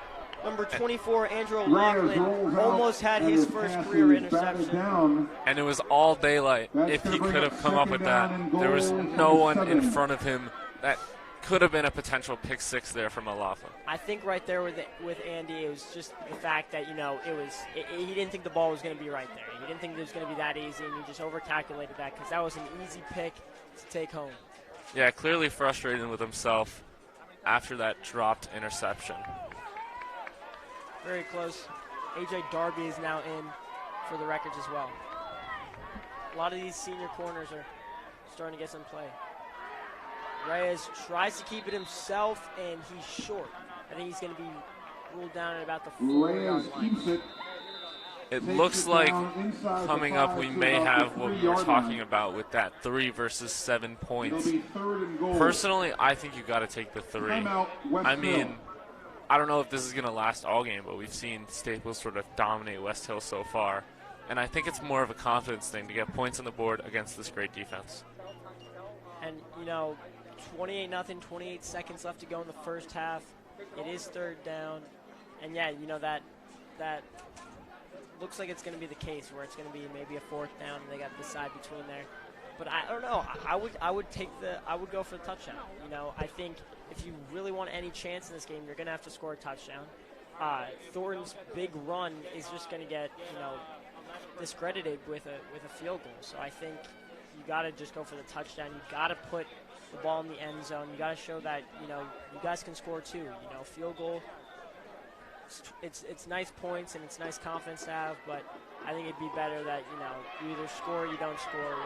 Number 24, Andrew Langland, almost had his first career interception. And it was all daylight. If he could have come up with that, there was no one in front of him that could have been a potential pick 6 there from O'Laughlin. I think right there with Andy, it was just the fact that, you know, he didn't think the ball was going to be right there. He didn't think it was going to be that easy, and he just overcalculated that because that was an easy pick to take home. Yeah, clearly frustrated with himself after that dropped interception. Very close. A.J. Darby is now in for the Wreckers as well. A lot of these senior corners are starting to get some play. Reyes tries to keep it himself, and he's short. I think he's going to be ruled down at about the 4-yard line. It looks like coming up we may have what we were talking about with that 3 versus 7 points. Personally, I think you got to take the 3. I mean, I don't know if this is going to last all game, but we've seen Staples sort of dominate Westhill so far. And I think it's more of a confidence thing to get points on the board against this great defense. And, you know, 28-0, 28 seconds left to go in the first half. It is 3rd down. And, yeah, you know, that looks like it's going to be the case where it's going to be maybe a 4th down and they got to decide between there. But I don't know. I would go for the touchdown. You know, I think if you really want any chance in this game, you're going to have to score a touchdown. Thornton's big run is just going to get, you know, discredited with a field goal. So I think you got to just go for the touchdown. You got to put the ball in the end zone. You got to show that, you know, you guys can score too. You know, field goal, it's nice points and it's nice confidence to have, but I think it'd be better that, you know, you either score or you don't score.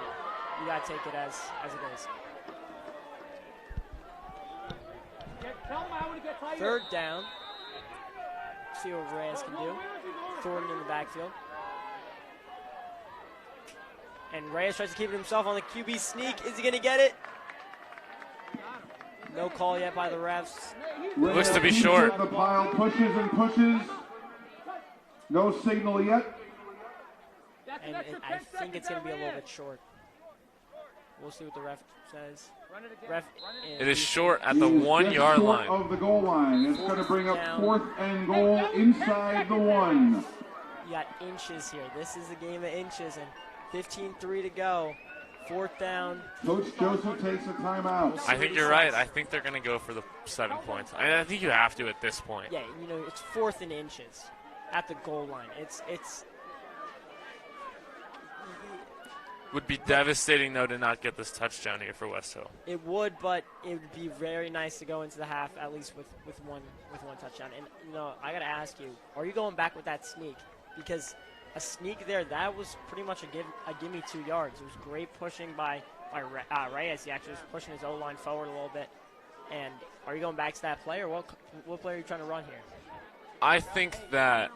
You got to take it as it is. 3rd down. See what Reyes can do. Thornton in the backfield. And Reyes tries to keep it himself on the QB sneak. Is he going to get it? No call yet by the refs. Looks to be short. The pile pushes and pushes. No signal yet. And I think it's going to be a little bit short. We'll see what the ref says. It is short at the 1-yard line. Of the goal line. It's going to bring up 4th and goal inside the 1. You got inches here. This is a game of inches, and 15-3 to go. 4th down. Coach Joseph takes a timeout. I think you're right. I think they're going to go for the 7 points. I think you have to at this point. Yeah, you know, it's 4th and inches at the goal line. It's Would be devastating, though, to not get this touchdown here for Westhill. It would, but it would be very nice to go into the half at least with one touchdown. And, you know, I got to ask you, are you going back with that sneak? Because a sneak there, that was pretty much a gimme 2 yards. It was great pushing by Reyes. He actually was pushing his O-line forward a little bit. And are you going back to that play, or what play are you trying to run here? I think that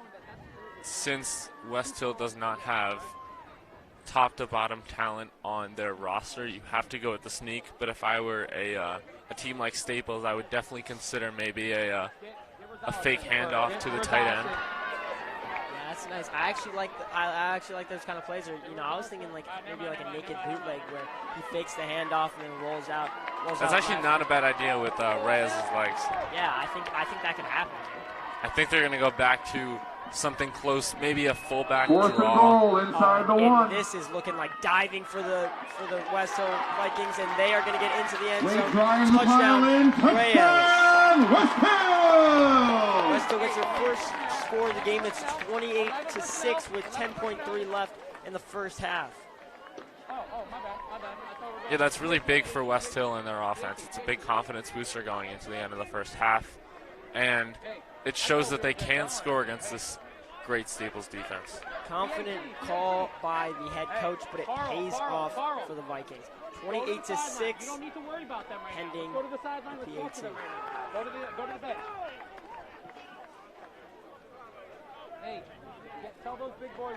since Westhill does not have top to bottom talent on their roster, you have to go with the sneak. But if I were a team like Staples, I would definitely consider maybe a fake handoff to the tight end. Yeah, that's nice. I actually like those kind of plays. Or, you know, I was thinking like maybe like a naked bootleg where he fakes the handoff and then rolls out. That's actually not a bad idea with Reyes' legs. Yeah, I think that could happen. I think they're going to go back to something close, maybe a fullback Fourth and draw. goal inside the And one. this is looking like diving for the Westhill Vikings, and they are going to get into the end Late zone. drive the pile in. Reyes. Touchdown, Westhill! Westhill gets their first score of the game. It's 28-6 with 10.3 left in the first half. Yeah, that's really big for Westhill and their offense. It's a big confidence booster going into the end of the first half. And it shows that they can score against this great Staples defense. Confident call by the head coach, but it pays off for the Vikings. 28-6, pending the PAT. Go to the bench. Hey, tell those big boys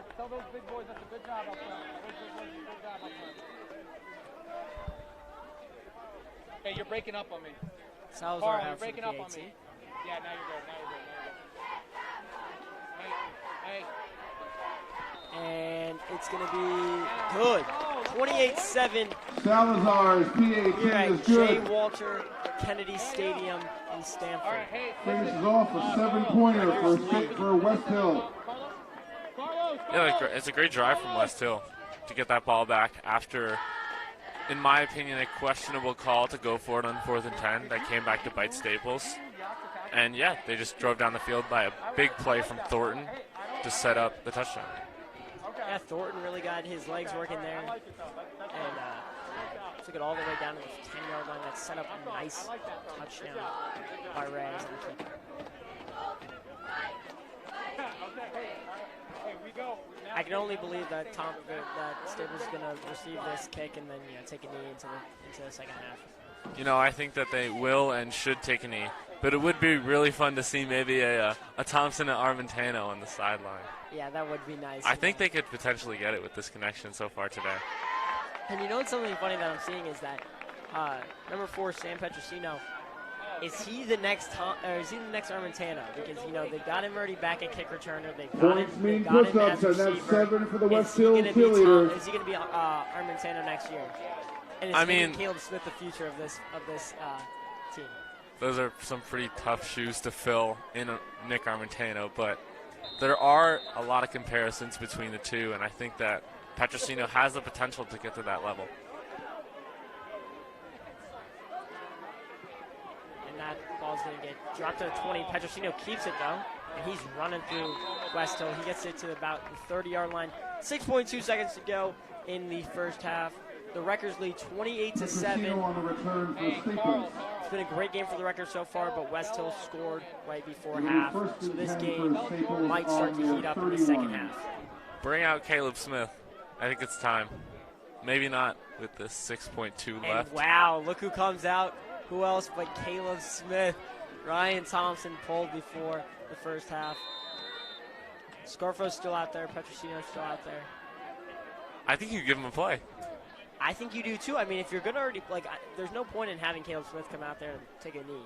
that's a good job up front. Good job up front. Hey, you're breaking up on me. Salazar Carl, out you're for the breaking up PAT. on me. Yeah, now you're good. Hey. And it's going to be good. 28-7 Salazar's here PAT at is J. good. Walter Kennedy Stadium in Stamford. Finishes off a 7-pointer for Westhill. Yeah, it's a great drive from Westhill to get that ball back after, in my opinion, a questionable call to go for it on 4th and 10 that came back to bite Staples. And yeah, they just drove down the field by a big play from Thornton to set up the touchdown. Yeah, Thornton really got his legs working there and took it all the way down to the 10-yard line. That set up a nice touchdown by Reyes and the keeper. I can only believe that that Staples is going to receive this kick and then take a knee into the second half. You know, I think that they will and should take a knee, but it would be really fun to see maybe a Thompson and Armentano on the sideline. Yeah, that would be nice. I think they could potentially get it with this connection so far today. And you know what's something funny that I'm seeing is that number 4, Sam Petrosino, is he the next Armentano? Because they've got him already back at kick returner. They've got him as and receiver. that's 7 for the Is he Westhill going to be cheerleaders. Is he going to be Armentano next year? And is Caleb Smith the future of this team? Those are some pretty tough shoes to fill in Nick Armentano, but there are a lot of comparisons between the two, and I think that Petrosino has the potential to get to that level. And that ball's going to get dropped to the 20. Petrosino keeps it, though, and he's running through Westhill. He gets it to about the 30-yard line. 6.2 seconds to go in the first half. The Wreckers lead 28-7. On the return for Staples. It's been a great game for the Wreckers so far, but Westhill scored right before half. So this game might start to heat up in the second half. Bring out Caleb Smith. I think it's time. Maybe not with this 6.2 left. And wow, look who comes out. Who else but Caleb Smith? Ryan Thompson pulled before the first half. Scarfo's still out there. Petrosino's still out there. I think you give him a play. I think you do too. I mean, if you're going to already, there's no point in having Caleb Smith come out there and take a knee.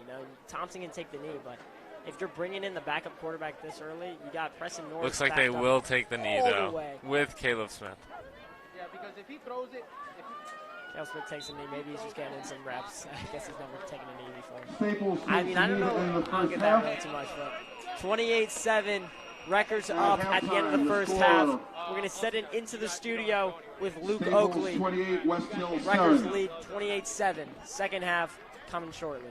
Thompson can take the knee, but if you're bringing in the backup quarterback this early, you got Preston Norris. Looks like they will take the knee, though, with Caleb Smith. Yeah, because if he throws it, Caleb Smith takes a knee. Maybe he's just getting in some reps. I guess he's never taken a knee before. Staples I mean, I don't know. I don't get that really too much, but 28-7. Wreckers up at the end of the first half. We're going to set it into the studio with Luke Staples Oakley. 28, Westhill Wreckers 7. lead 28-7. Second half coming shortly.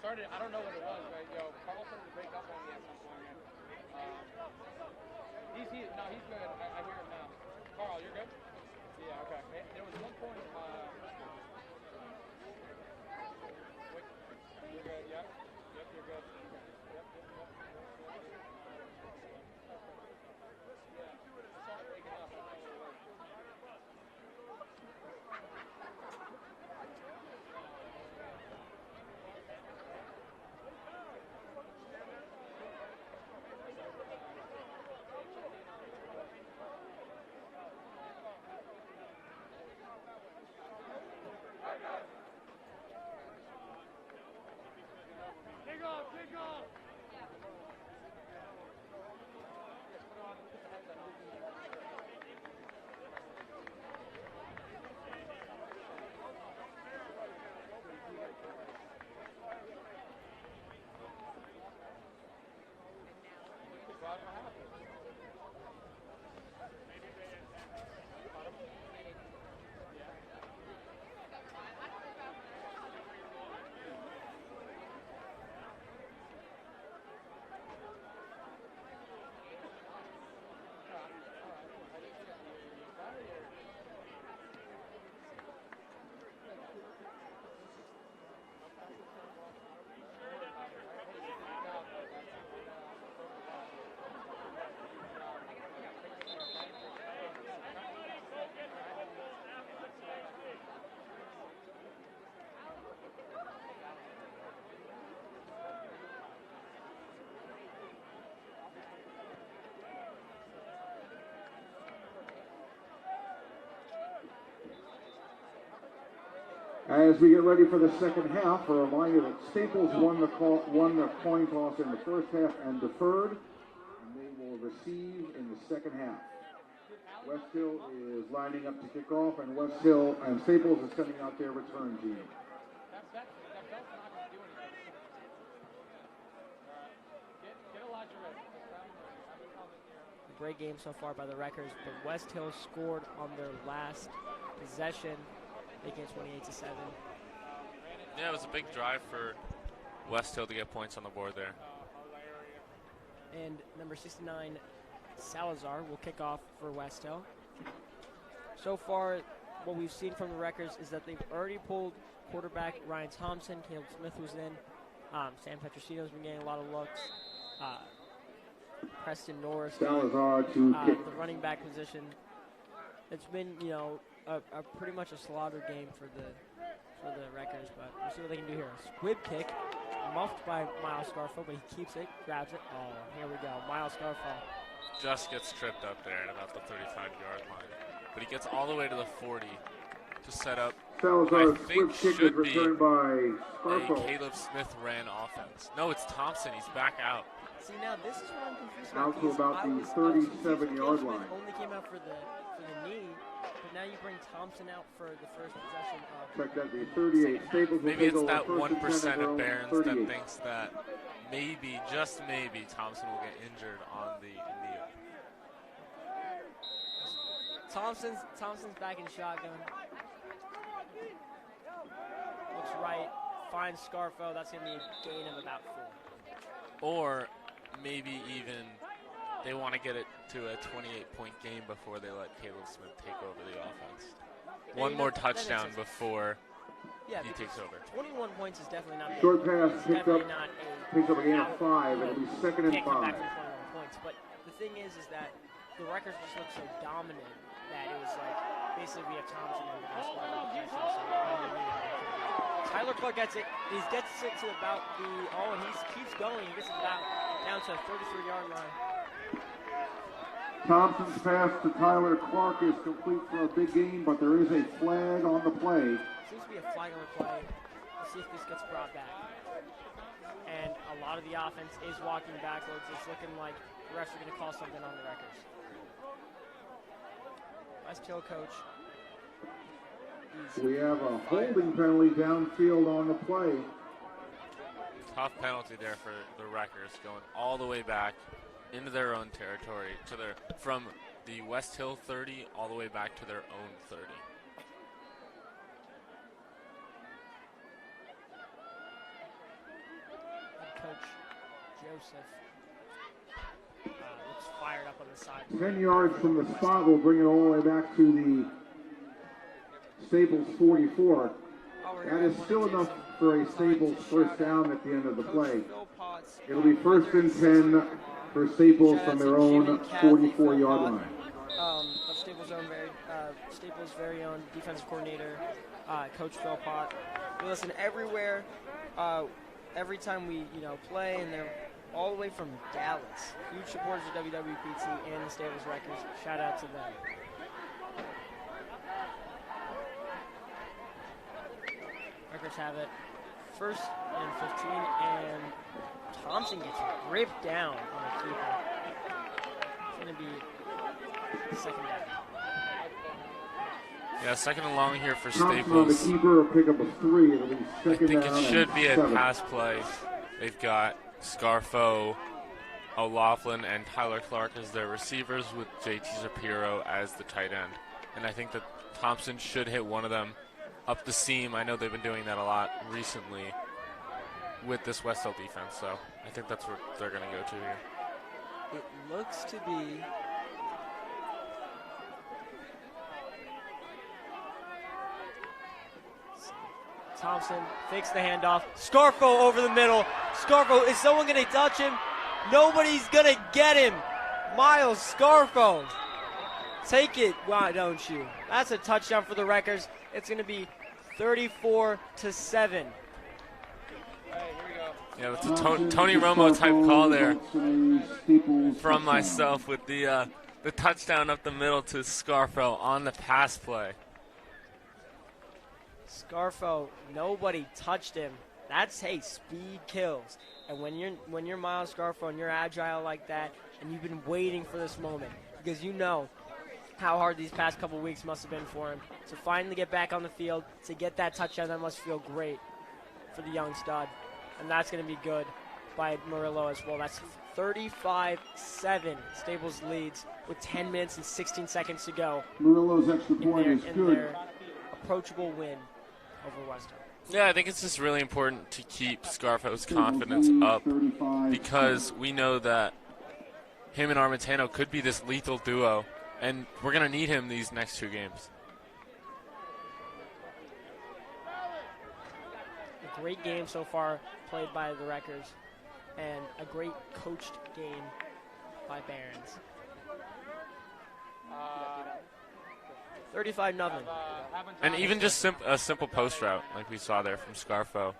started, I don't know what it was, but Carl started to break up on me at some point. He's good. I hear him now. Carl, you're good? Yeah, okay. There was one point, wait, you're good, yep, you're good. Yep. Yeah, it started breaking up, I don't know what it was. Kick off! As we get ready for the second half, a reminder that Staples won the coin toss in the first half and deferred, and they will receive in the second half. Westhill is lining up to kick off, and Westhill and Staples is sending out their return team. Great game so far by the Wreckers, but Westhill scored on their last possession, making it 28-7. Yeah, it was a big drive for Westhill to get points on the board there. And number 69, Salazar, will kick off for Westhill. So far, what we've seen from the Wreckers is that they've already pulled quarterback Ryan Thompson. Caleb Smith was in. Sam Petrosino's been getting a lot of looks. Preston Norris, Salazar to kick. the running back position. It's been, a pretty much a slaughter game for the Wreckers, but we'll see what they can do here. Squib kick, muffed by Miles Scarfo, but he keeps it, grabs it. Oh, here we go. Miles Scarfo. Just gets tripped up there at about the 35-yard line. But he gets all the way to the 40 to set up Salazar's I think squib kick should is be returned by a Scarfo. Caleb Smith ran offense. No, it's Thompson. He's back out. See, now this is what I'm confused Out about. to about the 37-yard line. Only came out for the knee, but now you bring Thompson out for the first possession of. Check that, the 38. Staples will Maybe take it's over that first and 10 1% at their of own Barons 38. that thinks that maybe, just maybe, Thompson will get injured on the knee. Thompson's back in shotgun. Looks right, finds Scarfo. That's going to be a gain of about 4. Or maybe even they want to get it to a 28-point game before they let Caleb Smith take over the offense. One more touchdown before he takes over. 21 points is definitely not Short pass picked up, not picks up a gain of 5. It'll be second and 5. Back from 21 points. But the thing is that the Wreckers just look so dominant that it was like basically we have Thompson over the rest of the possession. Tyler Clark gets it. He gets it to about the and he keeps going. He gets it about down to a 33-yard line. Thompson's pass to Tyler Clark is complete for a big gain, but there is a flag on the play. Seems to be a flag on the play. Let's see if this gets brought back. And a lot of the offense is walking backwards. It's looking like the refs are going to call something on the Wreckers. Westhill coach. We have a holding penalty downfield on the play. Tough penalty there for the Wreckers, going all the way back into their own territory, from the Westhill 30 all the way back to their own 30. Joseph looks fired up on the side. 10 yards from the spot will bring it all the way back to the Staples 44. That is still enough for a Staples first down at the end of the play. It'll be 1st and 10 for Staples from their own 44-yard line. Of Staples' very own defensive coordinator, Coach Phil Pott. We listen everywhere, every time we play, and they're all the way from Dallas. Huge supporters of WWPT and the Staples Records. Shout out to them. Records have it. 1st and 15, and Thompson gets ripped down on a keeper. It's going to be 2nd down. Yeah, 2nd and long here for Thompson Staples. on the keeper, a pickup of 3. It'll be 2nd I think down it should be a 7. pass play. They've got Scarfo, O'Laughlin, and Tyler Clark as their receivers, with JT Shapiro as the tight end. And I think that Thompson should hit one of them up the seam. I know they've been doing that a lot recently with this Westhill defense, so I think that's what they're going to go to here. It looks to be Thompson fakes the handoff. Scarfo over the middle. Scarfo, is someone going to touch him? Nobody's going to get him. Miles Scarfo. Take it, why don't you? That's a touchdown for the Wreckers. It's going to be 34-7. Yeah, that's a Tony Romo type call there from myself with the touchdown up the middle to Scarfo on the pass play. Scarfo, nobody touched him. That's, hey, speed kills. And when you're Miles Scarfo and you're agile like that, and you've been waiting for this moment, because you know how hard these past couple weeks must have been for him to finally get back on the field, to get that touchdown, that must feel great for the young stud. And that's going to be good by Murillo as well. That's 35-7. Staples leads with 10 minutes and 16 seconds to go. Murillo's extra point is in good. their approachable win over Westhill. Yeah, I think it's just really important to keep Scarfo's confidence up, because we know that him and Armentano could be this lethal duo, and we're going to need him these next 2 games. A great game so far played by the Wreckers, and a great coached game by Barons. 35-0. And even just a simple post route like we saw there from Scarfo,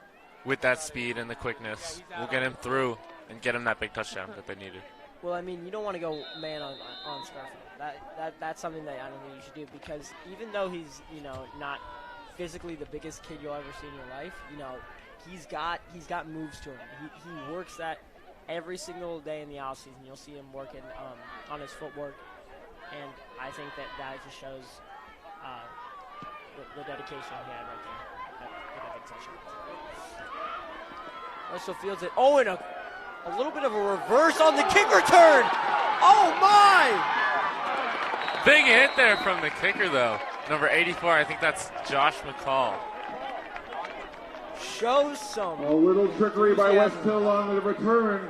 with that speed and the quickness, will get him through and get him that big touchdown that they needed. Well, I mean, you don't want to go man on Scarfo. That's something that I don't think you should do, because even though he's not physically the biggest kid you'll ever see in your life, he's got moves to him. He works that every single day in the offseason. You'll see him working on his footwork, and I think that just shows the dedication he had right there. That big touchdown. Westhill fields it. Oh, and a little bit of a reverse on the kick return. Oh my! Big hit there from the kicker, though. Number 84, I think that's Josh McCall. Shows some. A little trickery by Westhill on the return.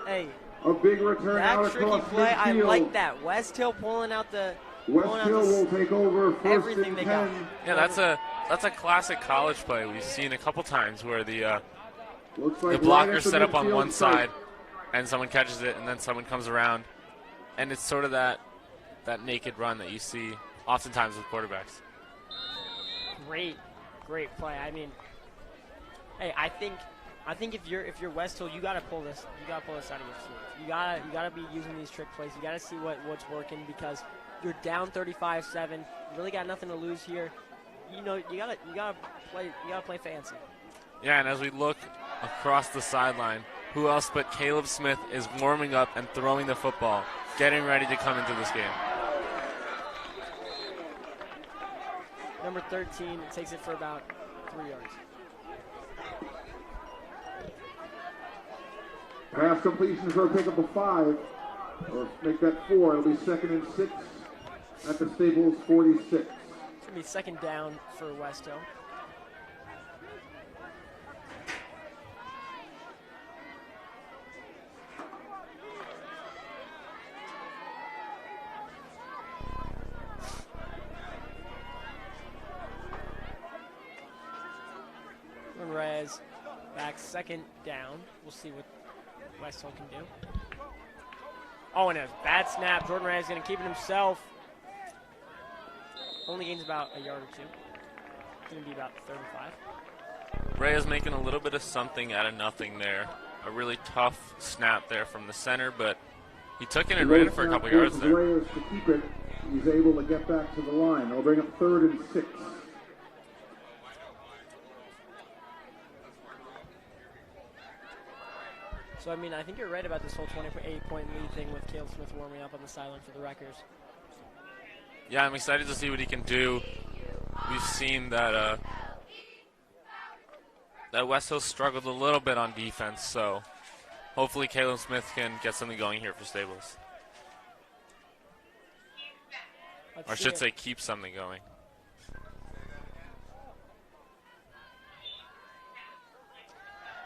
Hey, a big return out that tricky across play, midfield. I like that. Westhill pulling out the. Westhill will take over 1st everything and they 10. got. Yeah, that's a classic college play we've seen a couple times, where the blocker's set up on one side and someone catches it, and then someone comes around, and it's sort of that naked run that you see oftentimes with quarterbacks. Great play. I mean, hey, I think if you're Westhill, you gotta pull this out of your sleeve. You gotta be using these trick plays. You gotta see what's working, because you're down 35-7. You really got nothing to lose here. You gotta play fancy. Yeah, and as we look across the sideline, who else but Caleb Smith is warming up and throwing the football, getting ready to come into this game. Number 13 takes it for about 3 yards. Pass completion for a pickup of 5. Or make that 4. It'll be 2nd and 6 at the Staples 46. It's going to be 2nd down for Westhill. Reyes back, second down. We'll see what Westhill can do. Oh, and a bad snap. Jordan Reyes going to keep it himself. Only gains about a yard or two. It's going to be about 35. Reyes making a little bit of something out of nothing there. A really tough snap there from the center, but he took it and ran it for a couple yards there. Reyes to keep it. He's able to get back to the line. They'll bring up 3rd and 6. So, I mean, I think you're right about this whole 28-point lead thing with Caleb Smith warming up on the sideline for the Wreckers. Yeah, I'm excited to see what he can do. We've seen that that Westhill struggled a little bit on defense, so hopefully Caleb Smith can get something going here for Staples. Or I should say keep something going.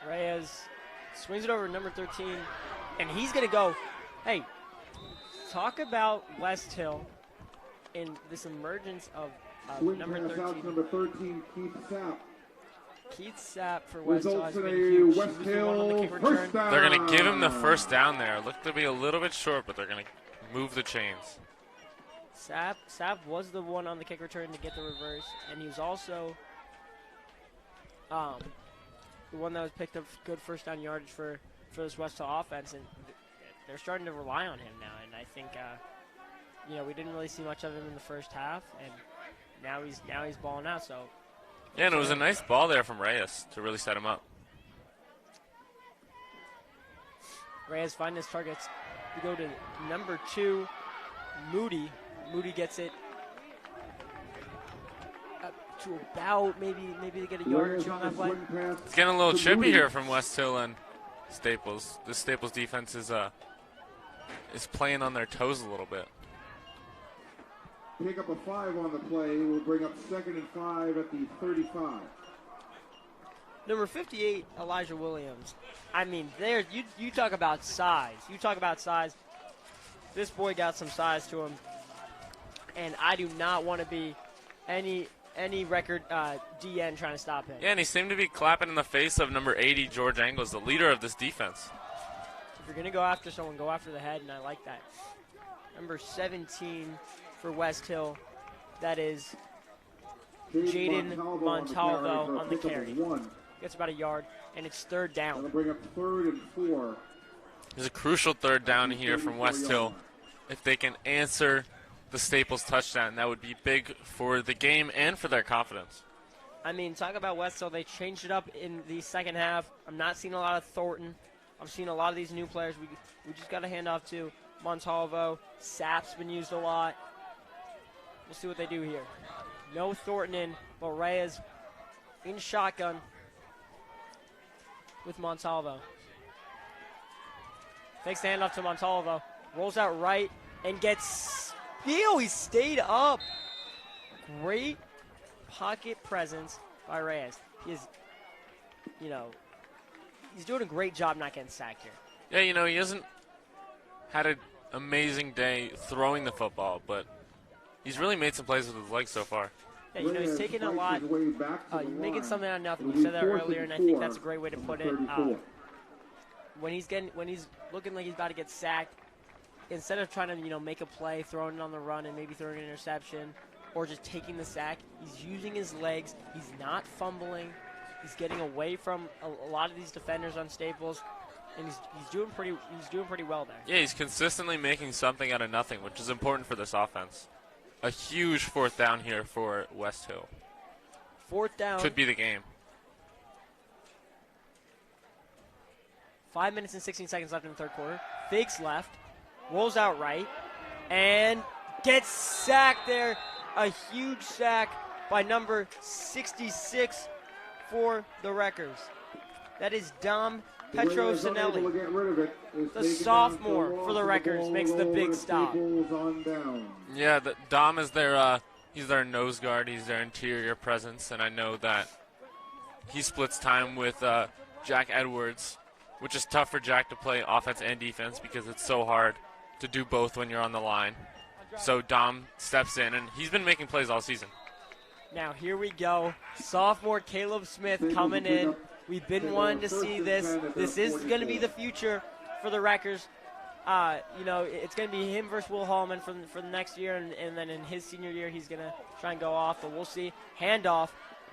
Reyes swings it over to number 13, and he's going to go. Hey, talk about Westhill in this emergence of number 13. Number 13, Keith Sapp. Keith Sapp for Westhill has been huge. huge. Westhill, first down. They're going to give him the first down there. Looked to be a little bit short, but they're going to move the chains. Sapp was the one on the kick return to get the reverse, and he was also the one that was picked up good first down yardage for this Westhill offense, and they're starting to rely on him now. And I think we didn't really see much of him in the first half, and now he's balling out. So yeah, and it was a nice ball there from Reyes to really set him up. Reyes finding his targets. We go to number 2, Moody. Moody gets it up to about maybe to get a yard or two on that play. It's getting a little chippy here from Westhill and Staples. This Staples defense is playing on their toes a little bit. Pick up a 5 on the play. We'll bring up 2nd and 5 at the 35. Number 58, Elijah Williams. I mean, there you talk about size. You talk about size. This boy got some size to him. And I do not want to be any record DN trying to stop him. Yeah, and he seemed to be clapping in the face of number 80, George Angles, the leader of this defense. If you're going to go after someone, go after the head, and I like that. Number 17 for Westhill, that is Jaden Montalvo on the carry. Gets about a yard, and it's 3rd down. They'll bring up 3rd and 4. There's a crucial 3rd down here from Westhill. If they can answer the Staples touchdown, that would be big for the game and for their confidence. I mean, talk about Westhill. They changed it up in the second half. I'm not seeing a lot of Thornton. I'm seeing a lot of these new players. We just got to hand off to Montalvo. Sapp's been used a lot. We'll see what they do here. No Thornton in, but Reyes in shotgun with Montalvo. Takes the handoff to Montalvo. Rolls out right and gets... he stayed up. Great pocket presence by Reyes. He's doing a great job not getting sacked here. Yeah, he hasn't had an amazing day throwing the football, but he's really made some plays with his legs so far. Yeah, he's taking a lot. You're making something out of nothing. You said that earlier, and I think that's a great way to put it. When he's looking like he's about to get sacked, instead of trying to, make a play, throwing it on the run and maybe throwing an interception or just taking the sack, he's using his legs. He's not fumbling. He's getting away from a lot of these defenders on Staples, and he's doing pretty well there. Yeah, he's consistently making something out of nothing, which is important for this offense. A huge 4th down here for Westhill. 4th down. Could be the game. 5 minutes and 16 seconds left in the 3rd quarter. Fakes left. Rolls out right. And gets sacked there. A huge sack by number 66 for the Wreckers. That is Dom Petrosinelli. The sophomore for the Wreckers makes the big stop. Yeah, Dom is their he's their nose guard. He's their interior presence, and I know that he splits time with Jack Edwards, which is tough for Jack to play offense and defense because it's so hard to do both when you're on the line. So Dom steps in, and he's been making plays all season. Now here we go. Sophomore Caleb Smith coming in. We've been wanting to see this. This is going to be the future for the Wreckers. You know, it's going to be him versus Will Hallman for the next year, and then in his senior year, he's going to try and go off, but we'll see. Handoff,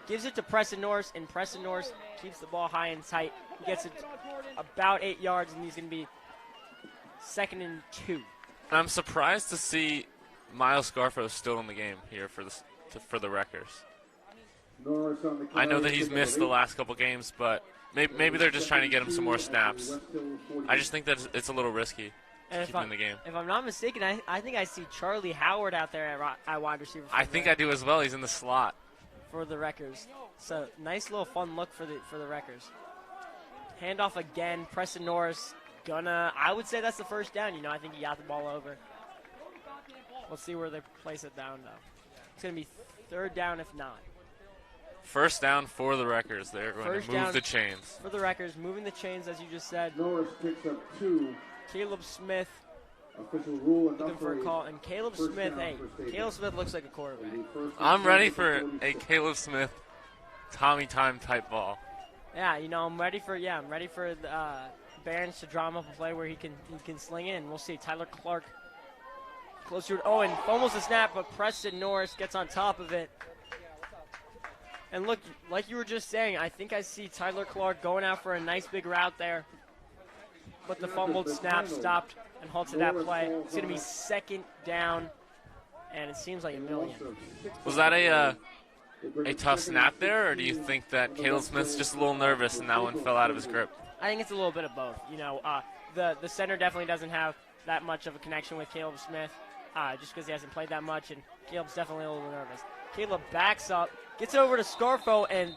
gives it to Preston Norris, and Preston Norris keeps the ball high and tight. He gets it about 8 yards, and he's going to be 2nd and 2. I'm surprised to see Miles Scarfo still in the game here for the Wreckers. I know that he's missed the last couple games, but maybe they're just trying to get him some more snaps. I just think that it's a little risky to keep him in the game. If I'm not mistaken, I think I see Charlie Howard out there at wide receiver. I think I do as well. He's in the slot. For the Wreckers. So, nice little fun look for the Wreckers. Handoff again. Preston Norris I would say that's the first down. You know, I think he got the ball over. We'll see where they place it down, though. It's going to be 3rd down if not. First down for the Wreckers. They're going to move the chains. For the Wreckers, moving the chains, as you just said. Norris picks up 2. Caleb Smith Official rule looking for a call. And Caleb Smith, Caleb Smith looks like a quarterback. I'm ready for a Caleb Smith Tommy time type ball. Yeah, you know, I'm ready for the Barons to draw him up a play where he can sling it, and we'll see. Tyler Clark close to it. Oh, and fumbles the snap, but Preston Norris gets on top of it. And look, like you were just saying, I think I see Tyler Clark going out for a nice big route there. But the fumbled snap stopped and halted that play. It's going to be 2nd down, and it seems like a million. Was that a tough snap there, or do you think that Caleb Smith's just a little nervous and that one fell out of his grip? I think it's a little bit of both. You know, the center definitely doesn't have that much of a connection with Caleb Smith just because he hasn't played that much, and Caleb's definitely a little nervous. Caleb backs up, gets over to Scarfo, and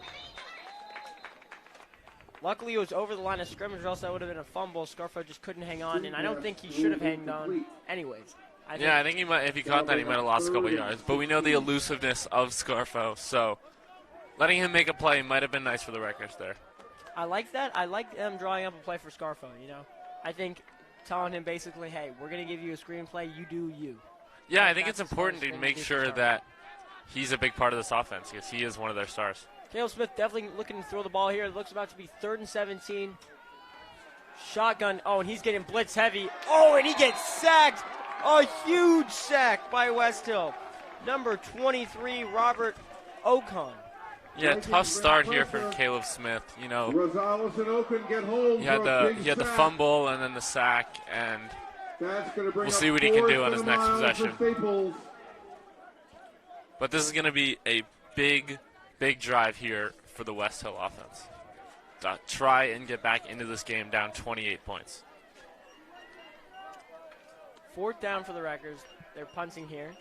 luckily it was over the line of scrimmage, or else that would have been a fumble. Scarfo just couldn't hang on, and I don't think he should have hanged on anyways. I think he might. If he caught that, he might have lost a couple yards. But we know the elusiveness of Scarfo, so letting him make a play might have been nice for the Wreckers there. I like that. I like them drawing up a play for Scarfo, you know. I think telling him basically, hey, we're going to give you a screenplay, you do you. Yeah, I think it's important to make sure that he's a big part of this offense because he is one of their stars. Caleb Smith definitely looking to throw the ball here. It looks about to be 3rd and 17. Shotgun. Oh, and he's getting blitz heavy. Oh, and he gets sacked. A huge sack by Westhill. Number 23, Robert Ocon. Yeah, tough start here for Caleb Smith. You know, he had the fumble and then the sack, and we'll see what he can do on his next possession. But this is going to be a big drive here for the Westhill offense. To try and get back into this game down 28 points. 4th down for the Wreckers. They're punting here.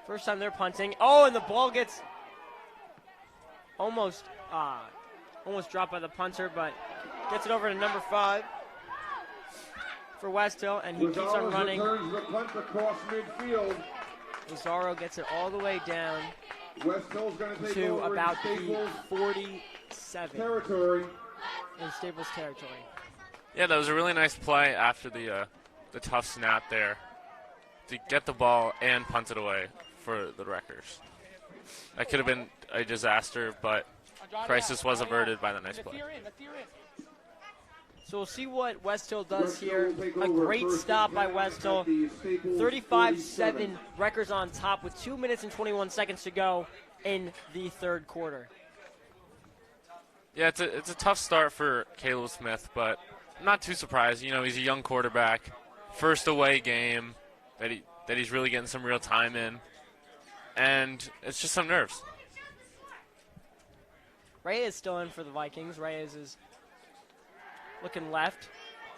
First time they're punting. Oh, and the ball gets almost dropped by the punter, but gets it over to number 5 for Westhill, and he keeps on running. The punt across midfield. Lazaro gets it all the way down Westhill's going to take to over about in the Staples 47 territory. in Staples territory. Yeah, that was a really nice play after the tough snap there to get the ball and punt it away for the Wreckers. That could have been a disaster, but crisis was averted by the nice play. So we'll see what Westhill does here. A great stop by Westhill. 35-7, Wreckers on top with 2 minutes and 21 seconds to go in the 3rd quarter. Yeah, it's a tough start for Caleb Smith, but I'm not too surprised. You know, he's a young quarterback. First away game that he's really getting some real time in. And it's just some nerves. Reyes is still in for the Vikings. Reyes is looking left,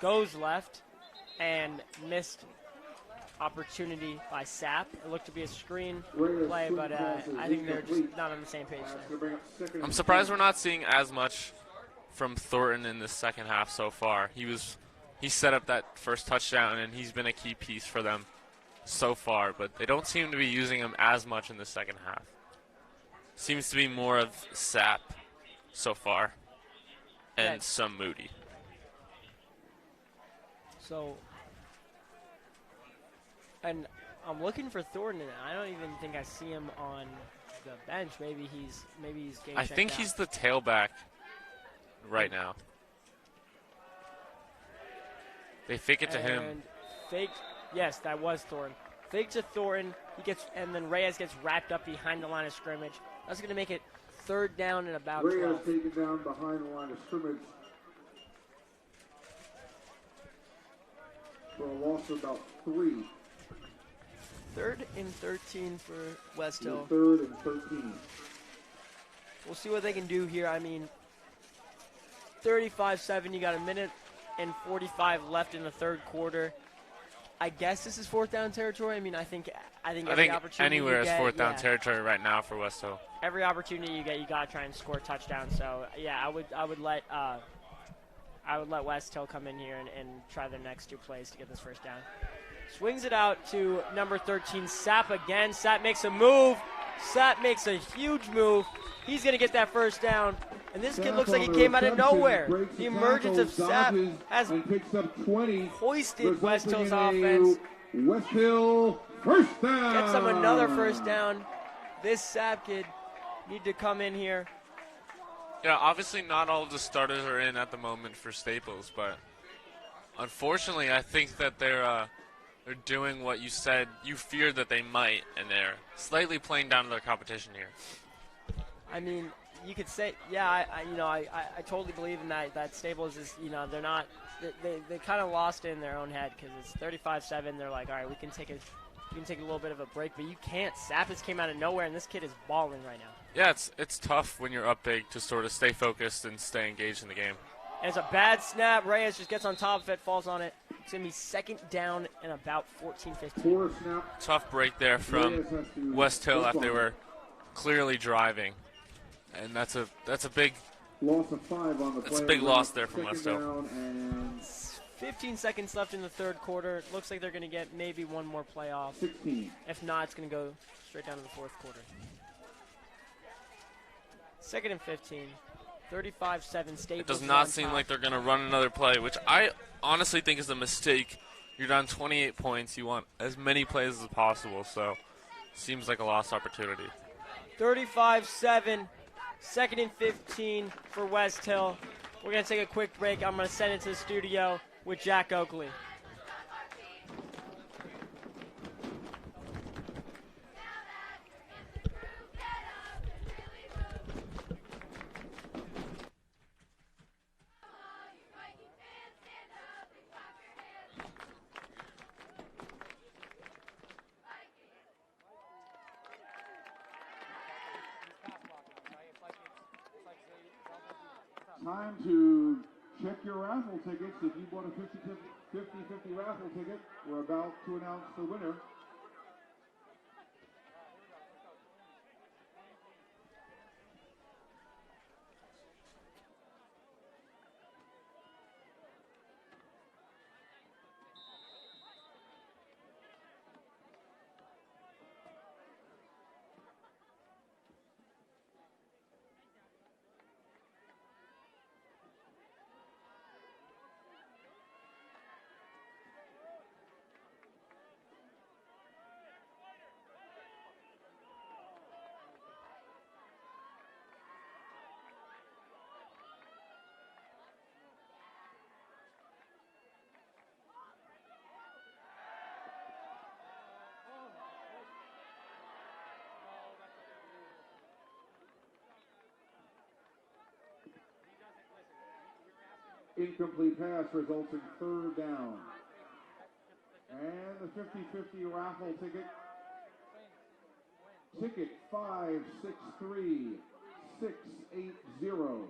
goes left, and missed opportunity by Sapp. It looked to be a screen play, but I think they're just not on the same page there. I'm surprised we're not seeing as much from Thornton in the second half so far. He set up that first touchdown, and he's been a key piece for them so far, but they don't seem to be using him as much in the second half. Seems to be more of Sapp so far and some Moody. So, and I'm looking for Thornton, and I don't even think I see him on the bench. Maybe he's getting I checked think out. he's the tailback right now. They fake it to him. And fake. Yes, that was Thornton. Fake to Thornton. And then Reyes gets wrapped up behind the line of scrimmage. That's going to make it 3rd down and about 12. Reyes taken down behind the line of scrimmage for a loss of about 3. 3rd and 13 for Westhill. 3rd and 13. We'll see what they can do here. I mean, 35-7. You got a minute and 45 left in the 3rd quarter. I guess this is 4th down territory. I mean, I think every opportunity anywhere you is get, 4th down territory right now for Westhill. Every opportunity you get, you gotta try and score a touchdown. So yeah, I would let Westhill come in here and try their next 2 plays to get this 1st down. Swings it out to number 13, Sapp again. Sapp makes a move. Sapp makes a huge move. He's gonna get that 1st down. And this kid looks like he came out of nowhere. The emergence of Sapp has hoisted Westhill's offense. Westhill 1st down. Gets them another 1st down. This Sapp kid need to come in here. Yeah, obviously not all of the starters are in at the moment for Staples, but unfortunately I think that they're doing what you said you feared that they might, and they're slightly playing down to their competition here. I mean, you could say, yeah, I totally believe in that Staples is, they're not, they kind of lost it in their own head because it's 35-7. They're like, all right, we can take a little bit of a break, but you can't. Sappis came out of nowhere, and this kid is balling right now. Yeah, it's tough when you're up big to sort of stay focused and stay engaged in the game. And it's a bad snap. Reyes just gets on top of it, falls on it. It's going to be 2nd down and about 14-15. Tough break there from Westhill after they were clearly driving. And that's a big loss of 5 on the play. That's a big loss there from Westhill. 15 seconds left in the 3rd quarter. Looks like they're going to get maybe one more play off. 16. If not, it's going to go straight down to the 4th quarter. 2nd and 15. 35-7 Staples. It does not seem like they're going to run another play, which I honestly think is a mistake. You're down 28 points. You want as many plays as possible, so seems like a lost opportunity. 35-7. 2nd and 15 for Westhill. We're going to take a quick break. I'm going to send it to the studio with Jack Oakley. Time to check your raffle tickets. If you bought a 50-50 raffle ticket, we're about to announce the winner. Incomplete pass results in 3rd down. And the 50-50 raffle ticket. Ticket 563680.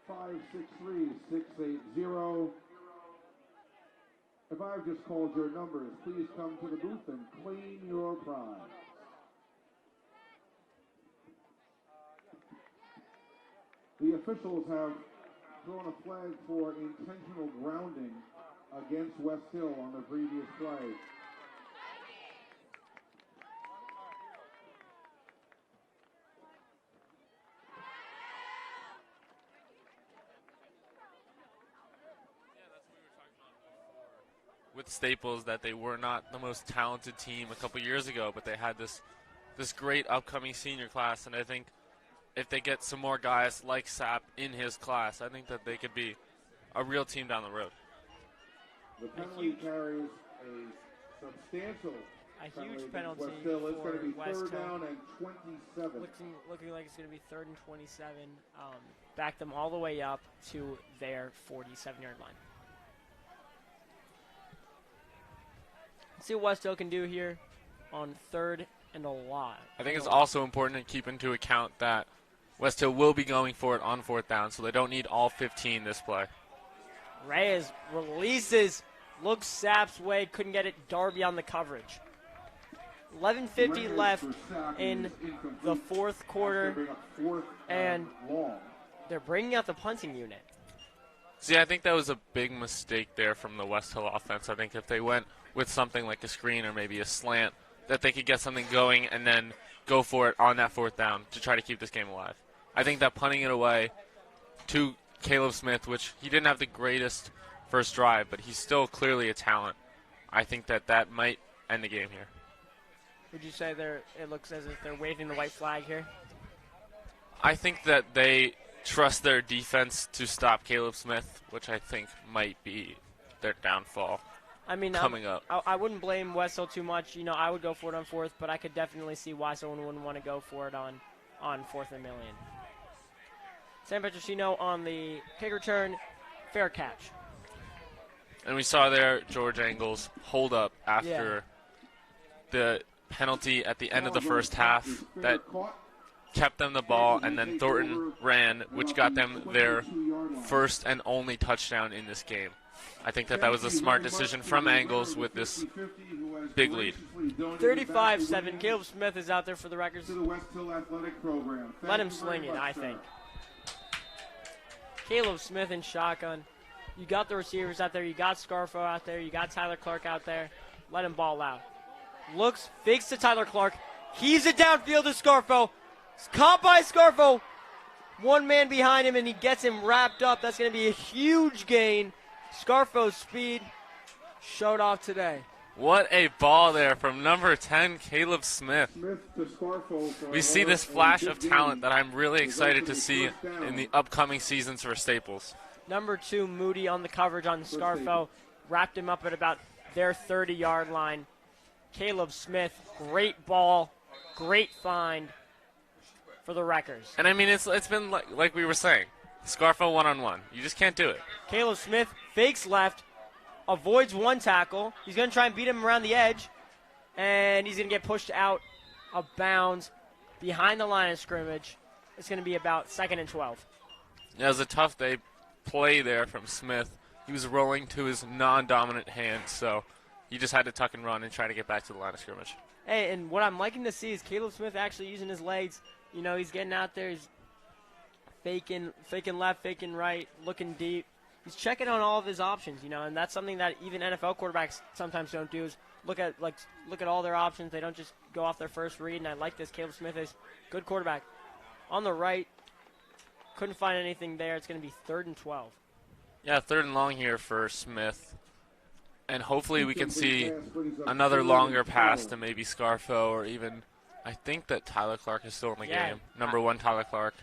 563680. If I've just called your numbers, please come to the booth and claim your prize. The officials have thrown a flag for intentional grounding against Westhill on the previous play. with Staples that they were not the most talented team a couple years ago, but they had this great upcoming senior class, and I think if they get some more guys like Sapp in his class, I think that they could be a real team down the road. The penalty carries a substantial huge penalty Westhill. It's going to be Westhill. third down and 27. Looking like it's going to be 3rd and 27. Back them all the way up to their 47-yard line. Let's see what Westhill can do here on 3rd and a lot. I think it's also important to keep into account that Westhill will be going for it on 4th down, so they don't need all 15 this play. Reyes releases, looks Sapp's way, couldn't get it. Darby on the coverage. 11:50 left in the 4th quarter, and they're bringing out the punting unit. See, I think that was a big mistake there from the Westhill offense. I think if they went with something like a screen or maybe a slant, that they could get something going and then go for it on that 4th down to try to keep this game alive. I think that punting it away to Caleb Smith, which he didn't have the greatest first drive, but he's still clearly a talent. I think that might end the game here. Would you say it looks as if they're waving the white flag here? I think that they trust their defense to stop Caleb Smith, which I think might be their downfall. I mean, coming up. I wouldn't blame Westhill too much. I would go for it on 4th, but I could definitely see why someone wouldn't want to go for it on 4th and million. San Petrosino on the kick return, fair catch. And we saw there George Engels hold up after the penalty at the end of the first half that kept them the ball, and then Thornton ran, which got them their first and only touchdown in this game. I think that was a smart decision from Engels with this big lead. 35-7. Caleb Smith is out there for the records. Let him sling it, I think. Caleb Smith in shotgun. You got the receivers out there. You got Scarfo out there. You got Tyler Clark out there. Let him ball out. Looks, fakes to Tyler Clark. He's it downfield to Scarfo. Caught by Scarfo. One man behind him, and he gets him wrapped up. That's going to be a huge gain. Scarfo's speed showed off today. What a ball there from number 10, Caleb Smith. We see this flash of talent that I'm really excited to see in the upcoming seasons for Staples. Number 2, Moody on the coverage on Scarfo. Wrapped him up at about their 30-yard line. Caleb Smith, great ball, great find for the Wreckers. And I mean, it's been like we were saying, Scarfo one-on-one. You just can't do it. Caleb Smith fakes left, avoids one tackle. He's going to try and beat him around the edge, and he's going to get pushed out of bounds behind the line of scrimmage. It's going to be about 2nd and 12. Yeah, it was a tough play there from Smith. He was rolling to his non-dominant hand, so he just had to tuck and run and try to get back to the line of scrimmage. Hey, and what I'm liking to see is Caleb Smith actually using his legs. He's getting out there. He's faking left, faking right, looking deep. He's checking on all of his options, and that's something that even NFL quarterbacks sometimes don't do is look at all their options. They don't just go off their first read, and I like this. Caleb Smith is a good quarterback. On the right, couldn't find anything there. It's going to be 3rd and 12. Yeah, 3rd and long here for Smith. And hopefully we can see another longer pass to maybe Scarfo, or even, I think that Tyler Clark is still in the game. Number 1, Tyler Clark.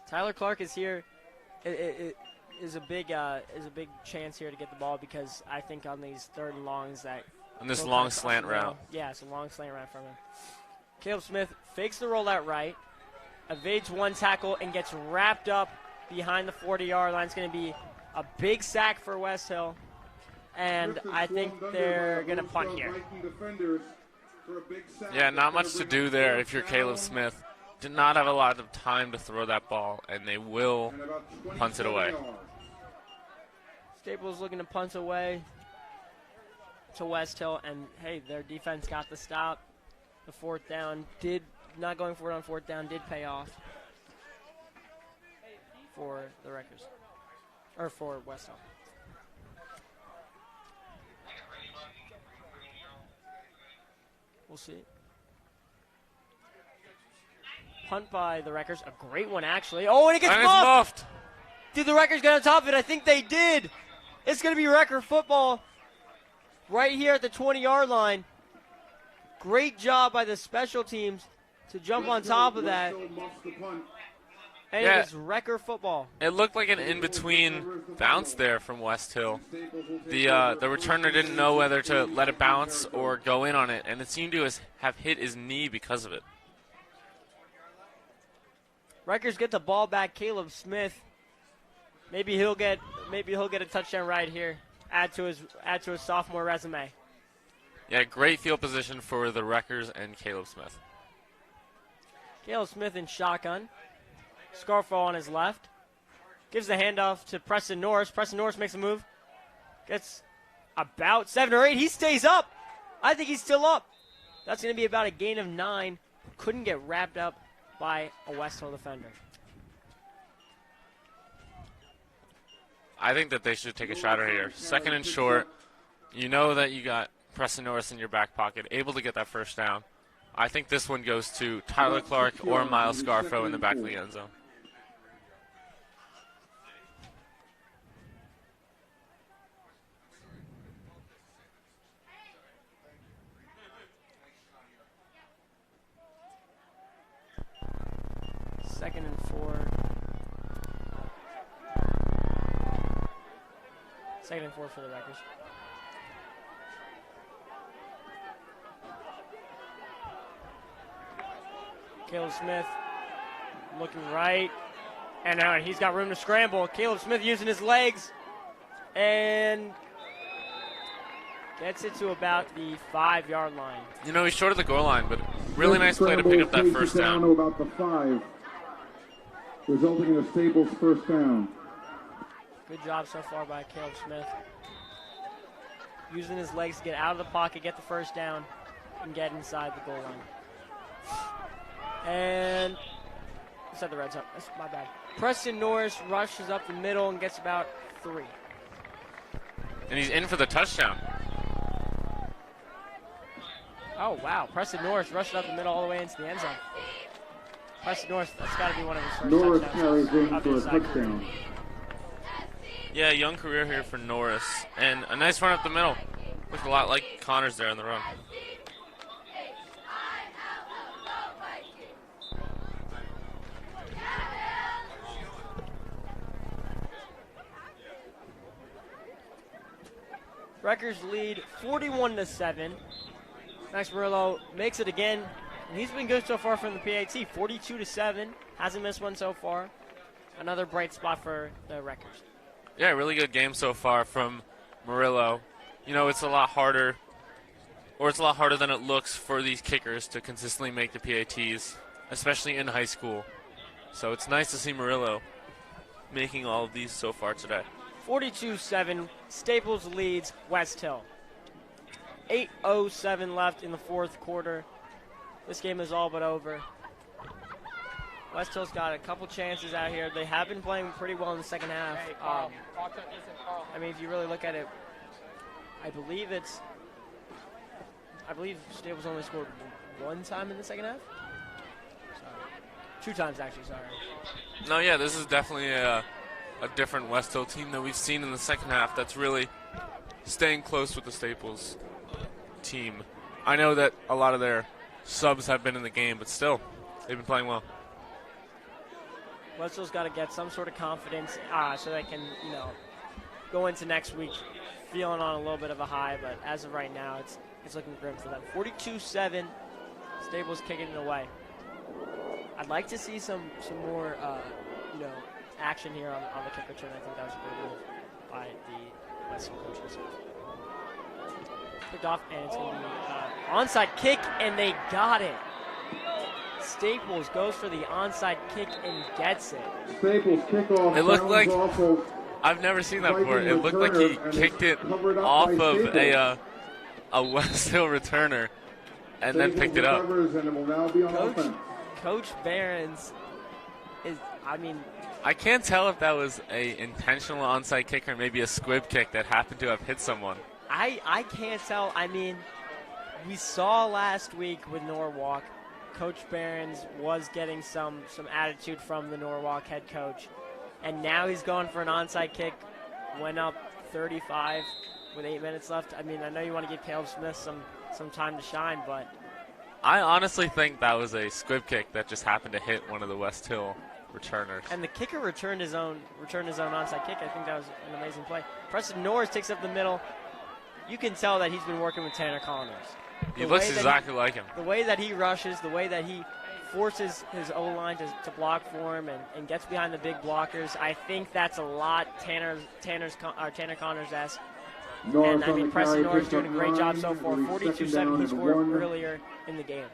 Tyler Clark is here. It is a big chance here to get the ball, because I think on these 3rd and longs that. On this long slant route. Yeah, it's a long slant route from him. Caleb Smith fakes the rollout right, evades one tackle, and gets wrapped up behind the 40-yard line. It's going to be a big sack for Westhill. And I think they're going to punt here. Yeah, not much to do there if you're Caleb Smith. Did not have a lot of time to throw that ball, and they will punt it away. Staples looking to punt away to Westhill, and hey, their defense got the stop. The 4th down not going for it on 4th down did pay off for the Wreckers, or for Westhill. We'll see. Punt by the Wreckers. A great one, actually. Oh, and it gets muffed. Did the Wreckers get on top of it? I think they did. It's going to be Wrecker football. right here at the 20-yard line. Great job by the special teams to jump on top of that. And Yeah. it's Wrecker football. It looked like an in-between bounce there from Westhill. The returner didn't know whether to let it bounce or go in on it, and it seemed to have hit his knee because of it. Wreckers get the ball back. Caleb Smith. Maybe he'll get a touchdown right here. Add to his sophomore resume. Yeah, great field position for the Wreckers and Caleb Smith. Caleb Smith in shotgun. Scarfo on his left. Gives the handoff to Preston Norris. Preston Norris makes a move. Gets about 7 or 8. He stays up. I think he's still up. That's going to be about a gain of 9. Couldn't get wrapped up by a Westhill defender. I think that they should take a shot right here. Second and short. You know that you got Preston Norris in your back pocket, able to get that first down. I think this one goes to Tyler Clark or Miles Scarfo in the back of the end zone. Second and 4. Second and 4 for the Wreckers. Caleb Smith looking right. And now he's got room to scramble. Caleb Smith using his legs. And gets it to about the 5-yard line. You know, he's short of the goal line, but really nice play to pick up that first down. To about the 5, resulting in a Staples first down. Good job so far by Caleb Smith. Using his legs to get out of the pocket, get the first down, and get inside the goal line. And inside the red zone. That's my bad. Preston Norris rushes up the middle and gets about 3. And he's in for the touchdown. Oh, wow. Preston Norris rushed up the middle all the way into the end zone. Preston Norris, that's got to be one of his first Norris touchdowns. carries in for a touchdown. Yeah, young career here for Norris. And a nice run up the middle. Looked a lot like Connors there on the run. Wreckers lead 41-7. Max Murillo makes it again. And he's been good so far from the PAT. 42-7. Hasn't missed one so far. Another bright spot for the Wreckers. Yeah, really good game so far from Murillo. You know, it's a lot harder than it looks for these kickers to consistently make the PATs, especially in high school. So it's nice to see Murillo making all of these so far today. 42-7. Staples leads Westhill. 8:07 left in the fourth quarter. This game is all but over. Westhill's got a couple chances out here. They have been playing pretty well in the second half. Hey, Carl. I mean, if you really look at it, I believe Staples only scored one time in the second half. Sorry. 2 times, actually, sorry. No, yeah, this is definitely a different Westhill team that we've seen in the second half that's really staying close with the Staples team. I know that a lot of their subs have been in the game, but still, they've been playing well. Westhill's got to get some sort of confidence so they can, go into next week feeling on a little bit of a high. But as of right now, it's looking grim for them. 42-7, Staples kicking it away. I'd like to see some more, action here on the kick return. I think that was a good move by the Westhill coaches. Picked off, and it's going to be onside kick, and they got it. Staples goes for the onside kick and gets it. Staples kickoff. It looked like I've never seen that before. It looked like he kicked it off of a Westhill returner and then picked it up. And it will now be on offense. Coach Behrens is, I can't tell if that was a intentional onside kick or maybe a squib kick that happened to have hit someone. I can't tell. We saw last week with Norwalk, Coach Behrens was getting some attitude from the Norwalk head coach, and now he's going for an onside kick. Went up 35. with 8 minutes left. I mean, I know you want to give Caleb Smith some time to shine, but I honestly think that was a squib kick that just happened to hit one of the Westhill returners. and the kicker returned his own onside kick. I think that was an amazing play. Preston Norris takes up the middle. You can tell that he's been working with Tanner Connors. He looks exactly like him. The way that he rushes, the way that he forces his O-line to block for him and gets behind the big blockers, I think that's a lot Tanner Connors-esque. And, I mean, Preston Norris doing a great job so far. 42-7 he scored earlier in the game.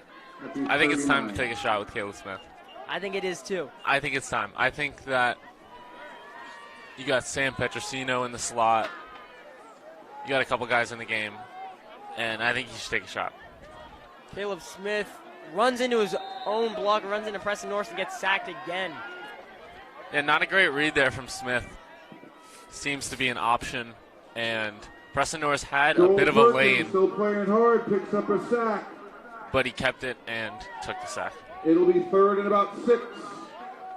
I think it's time to take a shot with Caleb Smith. I think it is, too. I think it's time. I think that you got Sam Petrosino in the slot. You got a couple guys in the game. And I think you should take a shot. Caleb Smith runs into his own block, runs into Preston Norris and gets sacked again. Yeah, not a great read there from Smith. Seems to be an option. And Preston Norris had a bit of a lane. Still playing hard, picks up a sack. But he kept it and took the sack. It'll be 3rd and about 6. You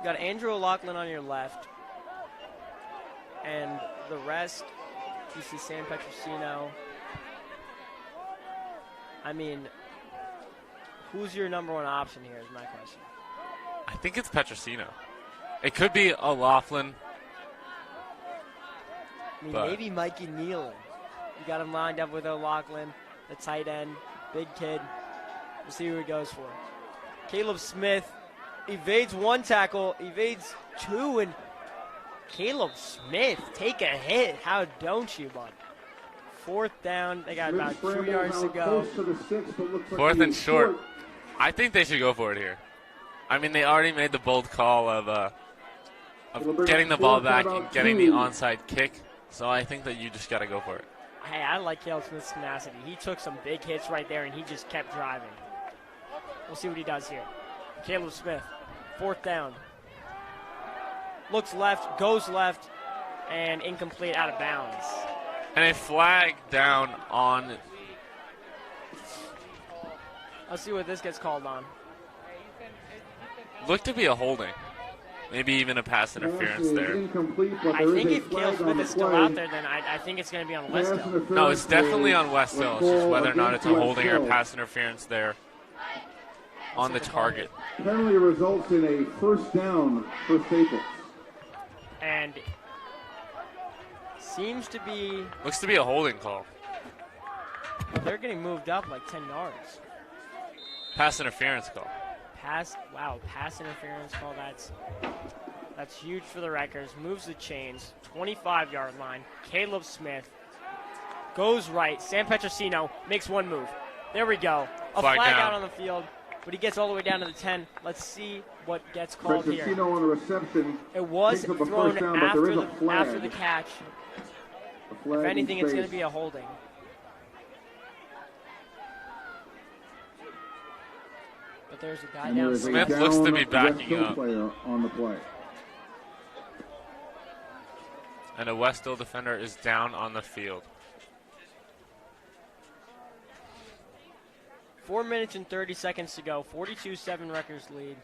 got Andrew O'Loughlin on your left. And the rest, you see Sam Petrosino. I mean, who's your number one option here is my question. I think it's Petrosino. It could be O'Loughlin. I mean, maybe Mikey Nealon. You got him lined up with O'Loughlin, the tight end, big kid. We'll see who he goes for. Caleb Smith evades 1 tackle, evades 2, and Caleb Smith take a hit. How don't you, bud? 4th down. They got about 2 yards to go. 4th and short. I think they should go for it here. I mean, they already made the bold call of getting the ball back and getting the onside kick. So I think that you just got to go for it. Hey, I like Caleb Smith's tenacity. He took some big hits right there, and he just kept driving. We'll see what he does here. Caleb Smith, 4th down. Looks left, goes left, and incomplete, out of bounds. And a flag down on. Let's see what this gets called on. Looked to be a holding. Maybe even a pass interference there. I think if Caleb Smith is still out there, then I think it's going to be on Westhill. No, it's definitely on Westhill. It's just whether or not it's a holding or a pass interference there on the target. Penalty results in a 1st down for Staples. And seems to be... Looks to be a holding call. They're getting moved up like 10 yards. Pass interference call. Pass interference call. That's huge for the Wreckers. Moves the chains. 25-yard line. Caleb Smith goes right. Sam Petrosino makes 1 move. There we go. A flag out on the field, but he gets all the way down to the 10. Let's see what gets called here. Petrosino on the reception. It was thrown down, after the catch. If anything, it's going to be a holding. But there's a guy down. Smith looks to be backing up. On the play. And a Westhill defender is down on the field. 4 minutes and 30 seconds to go. 42-7 Rutgers lead.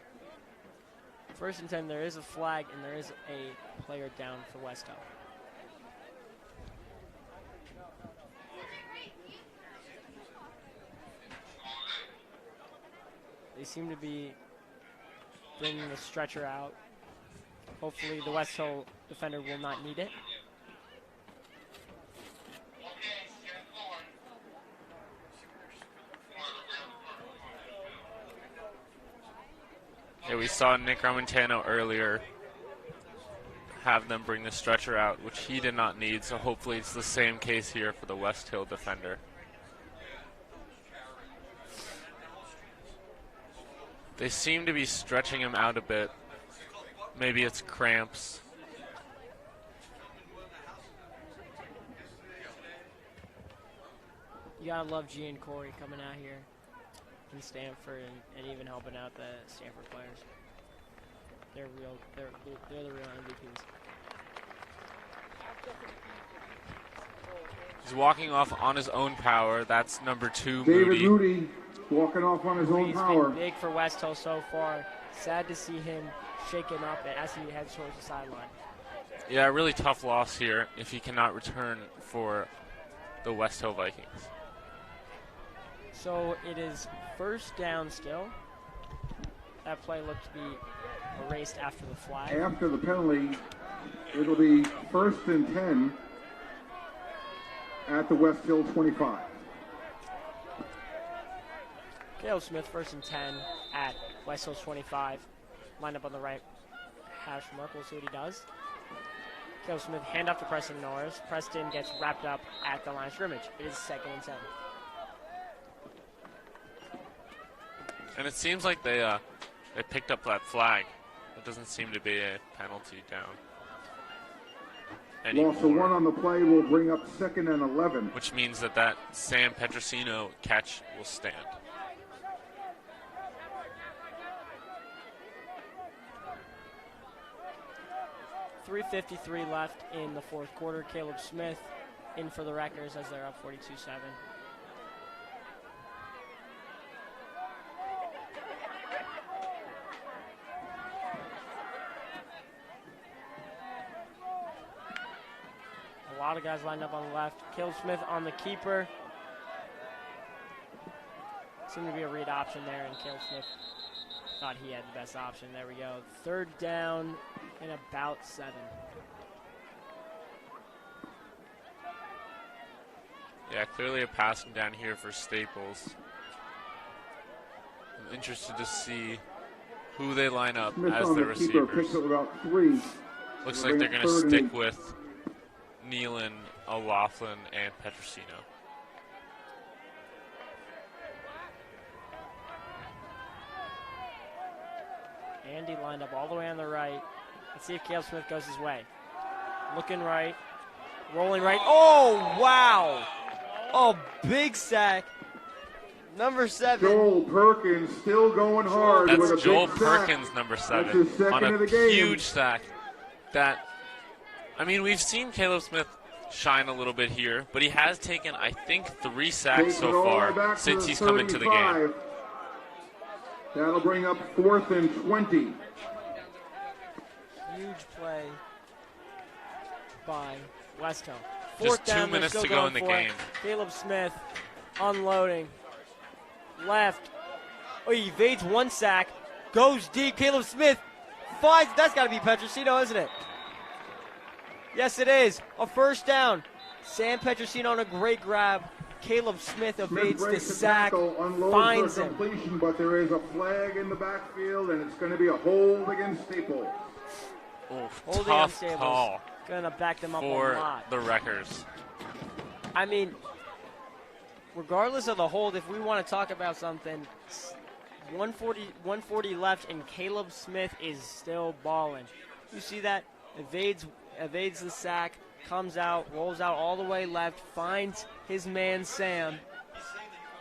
1st and 10. There is a flag, and there is a player down for Westhill. They seem to be bringing the stretcher out. Hopefully the Westhill defender will not need it. Yeah, we saw Nick Romantano earlier have them bring the stretcher out, which he did not need, so hopefully it's the same case here for the Westhill defender. They seem to be stretching him out a bit. Maybe it's cramps. You gotta love G and Corey coming out here in Stanford and even helping out the Stanford players. They're the real MVPs. He's walking off on his own power. That's number 2, David Moody walking off on his own power. He's been big for Westhill so far. Sad to see him shaken up as he heads towards the sideline. Yeah, really tough loss here if he cannot return for the Westhill Vikings. So it is first down still. That play looked to be erased after the flag. After the penalty, it'll be 1st and 10 at the Westhill 25. Caleb Smith, 1st and 10 at Westhill's 25. Lined up on the right hash mark. We'll see what he does. Caleb Smith, hand off to Preston Norris. Preston gets wrapped up at the line of scrimmage. It is 2nd and 10. And it seems like they picked up that flag. It doesn't seem to be a penalty down anymore. Loss of 1 on the play will bring up 2nd and 11. Which means that Sam Petrosino catch will stand. .353 left in the 4th quarter. Caleb Smith in for the Wreckers as they're up 42-7. A lot of guys lined up on the left. Caleb Smith on the keeper. Seemed to be a read option there, and Caleb Smith thought he had the best option. There we go. 3rd down and about 7. Yeah, clearly a passing down here for Staples. I'm interested to see who they line up Smith as on their the keeper receivers. picks up about 3. Looks like they're going to stick with Nealon, O'Loughlin, and Petrosino. Andy lined up all the way on the right. Let's see if Caleb Smith goes his way. Looking right. Rolling right. Oh, wow. Oh, big sack. Number 7. Joel Perkins still going hard with a That's Joel big sack. Perkins, number That's 7, his second on of the a game. huge sack. We've seen Caleb Smith shine a little bit here, but he has taken, I think, 3 sacks Takes it so all the way far back to since the he's come into the game. 35. That'll bring up 4th and 20. Huge play by Westhill. Just 4th 2 down, they're minutes still to go going in the for it. game. Caleb Smith unloading. Left. Oh, he evades 1 sack. Goes deep. Caleb Smith finds. That's got to be Petrosino, isn't it? Yes, it is. A 1st down. Sam Petrosino on a great grab. Caleb Smith evades the sack. Finds him. Completion, but there is a flag in the backfield, and it's going to be a hold against Staples. Holding on Tough Staples. call Gonna back them up a for lot. the Wreckers. I mean, regardless of the hold, if we want to talk about something, 140 left, and Caleb Smith is still balling. You see that? Evades the sack, comes out, rolls out all the way left, finds his man Sam,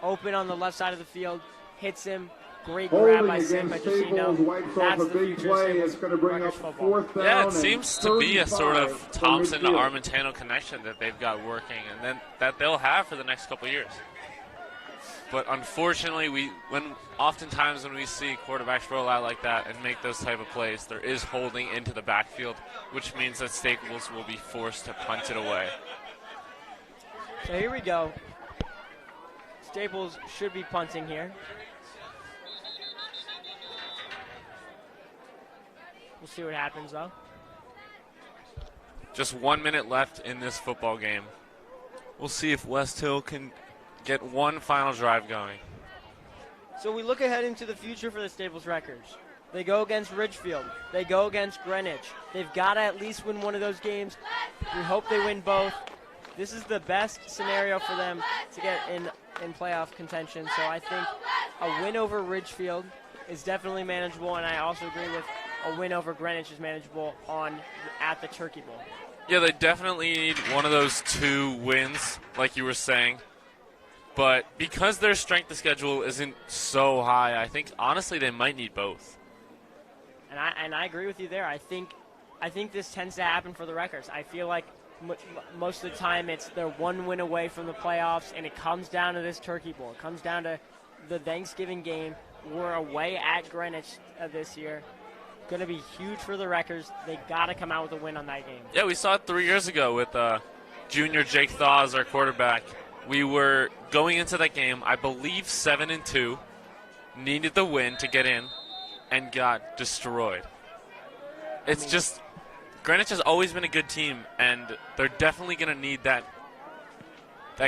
open on the left side of the field, hits him. Great grab by Sam Petrosino. That's the future of It's going to bring up Wreckers football. 4th down. Yeah, it seems to be a sort of 35 from Thompson to midfield. Armentano connection that they've got working, and then that they'll have for the next couple years. But unfortunately, oftentimes when we see quarterbacks roll out like that and make those type of plays, there is holding into the backfield, which means that Staples will be forced to punt it away. So here we go. Staples should be punting here. We'll see what happens, though. Just 1 minute left in this football game. We'll see if Westhill can get one final drive going. So we look ahead into the future for the Staples Wreckers. They go against Ridgefield. They go against Greenwich. They've got to at least win one of those games. We hope they win both. This is the best scenario for them to get in playoff contention. So I think a win over Ridgefield is definitely manageable, and I also agree with a win over Greenwich is manageable at the Turkey Bowl. Yeah, they definitely need one of those 2 wins, like you were saying. But because their strength of schedule isn't so high, I think, honestly, they might need both. And I agree with you there. I think this tends to happen for the Wreckers. I feel like most of the time they're 1 win away from the playoffs, and it comes down to this Turkey Bowl. It comes down to the Thanksgiving game. We're away at Greenwich this year. Going to be huge for the Wreckers. They got to come out with a win on that game. Yeah, we saw it 3 years ago with junior Jake Thaw as our quarterback. We were going into that game, I believe 7-2, needed the win to get in, and got destroyed. It's just, Greenwich has always been a good team, and they're definitely going to need that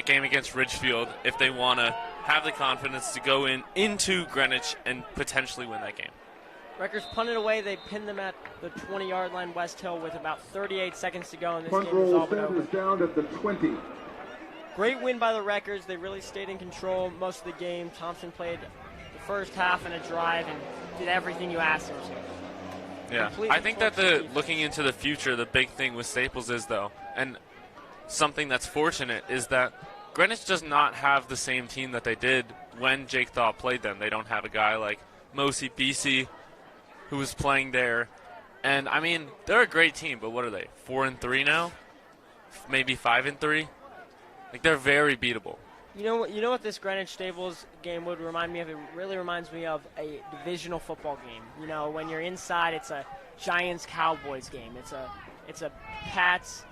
game against Ridgefield if they want to have the confidence to go into Greenwich and potentially win that game. Rutgers punted away. They pinned them at the 20-yard line, Westhill, with about 38 seconds to go, and this Punt game was all roll but set over. is down at the 20. Great win by the Wreckers. They really stayed in control most of the game. Thompson played the first half in a drive and did everything you asked him to. Yeah, Completely I think that torched the defense. looking into the future, the big thing with Staples is, though, and something that's fortunate, is that Greenwich does not have the same team that they did when Jake Thaw played them. They don't have a guy like Mosi Bisi who was playing there. And, I mean, they're a great team, but what are they, 4-3 now? Maybe 5-3? Like, they're very beatable. You know what this Greenwich Staples game would remind me of? It really reminds me of a divisional football game. You know, when you're inside, it's a Giants-Cowboys game. It's a Pats,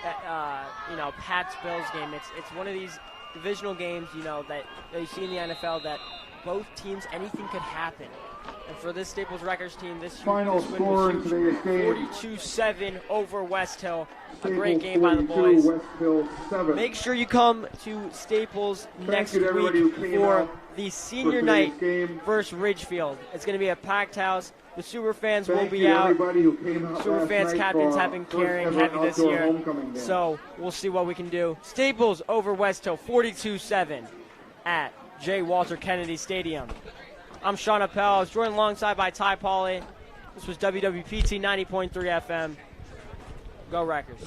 Pats-Bills game. It's one of these divisional games, that you see in the NFL that both teams, anything could happen. And for this Staples Wreckers team, this Final win score in was today's game. 42-7 over Westhill. A Staples great game by the 42, boys. Westhill 7. Make sure you come to Staples next you to everybody week who came for out the senior for night today's game. versus Ridgefield. It's going to be a packed house. The Super fans will Thank be you to out. everybody who came out Super last fans night captains for have been our carrying first ever heavy this outdoor year. homecoming game. So we'll see what we can do. Staples over Westhill 42-7 at J. Walter Kennedy Stadium. I'm Sean Appel. I was joined alongside by Ty Pauly. This was WWPT 90.3 FM. Go Wreckers.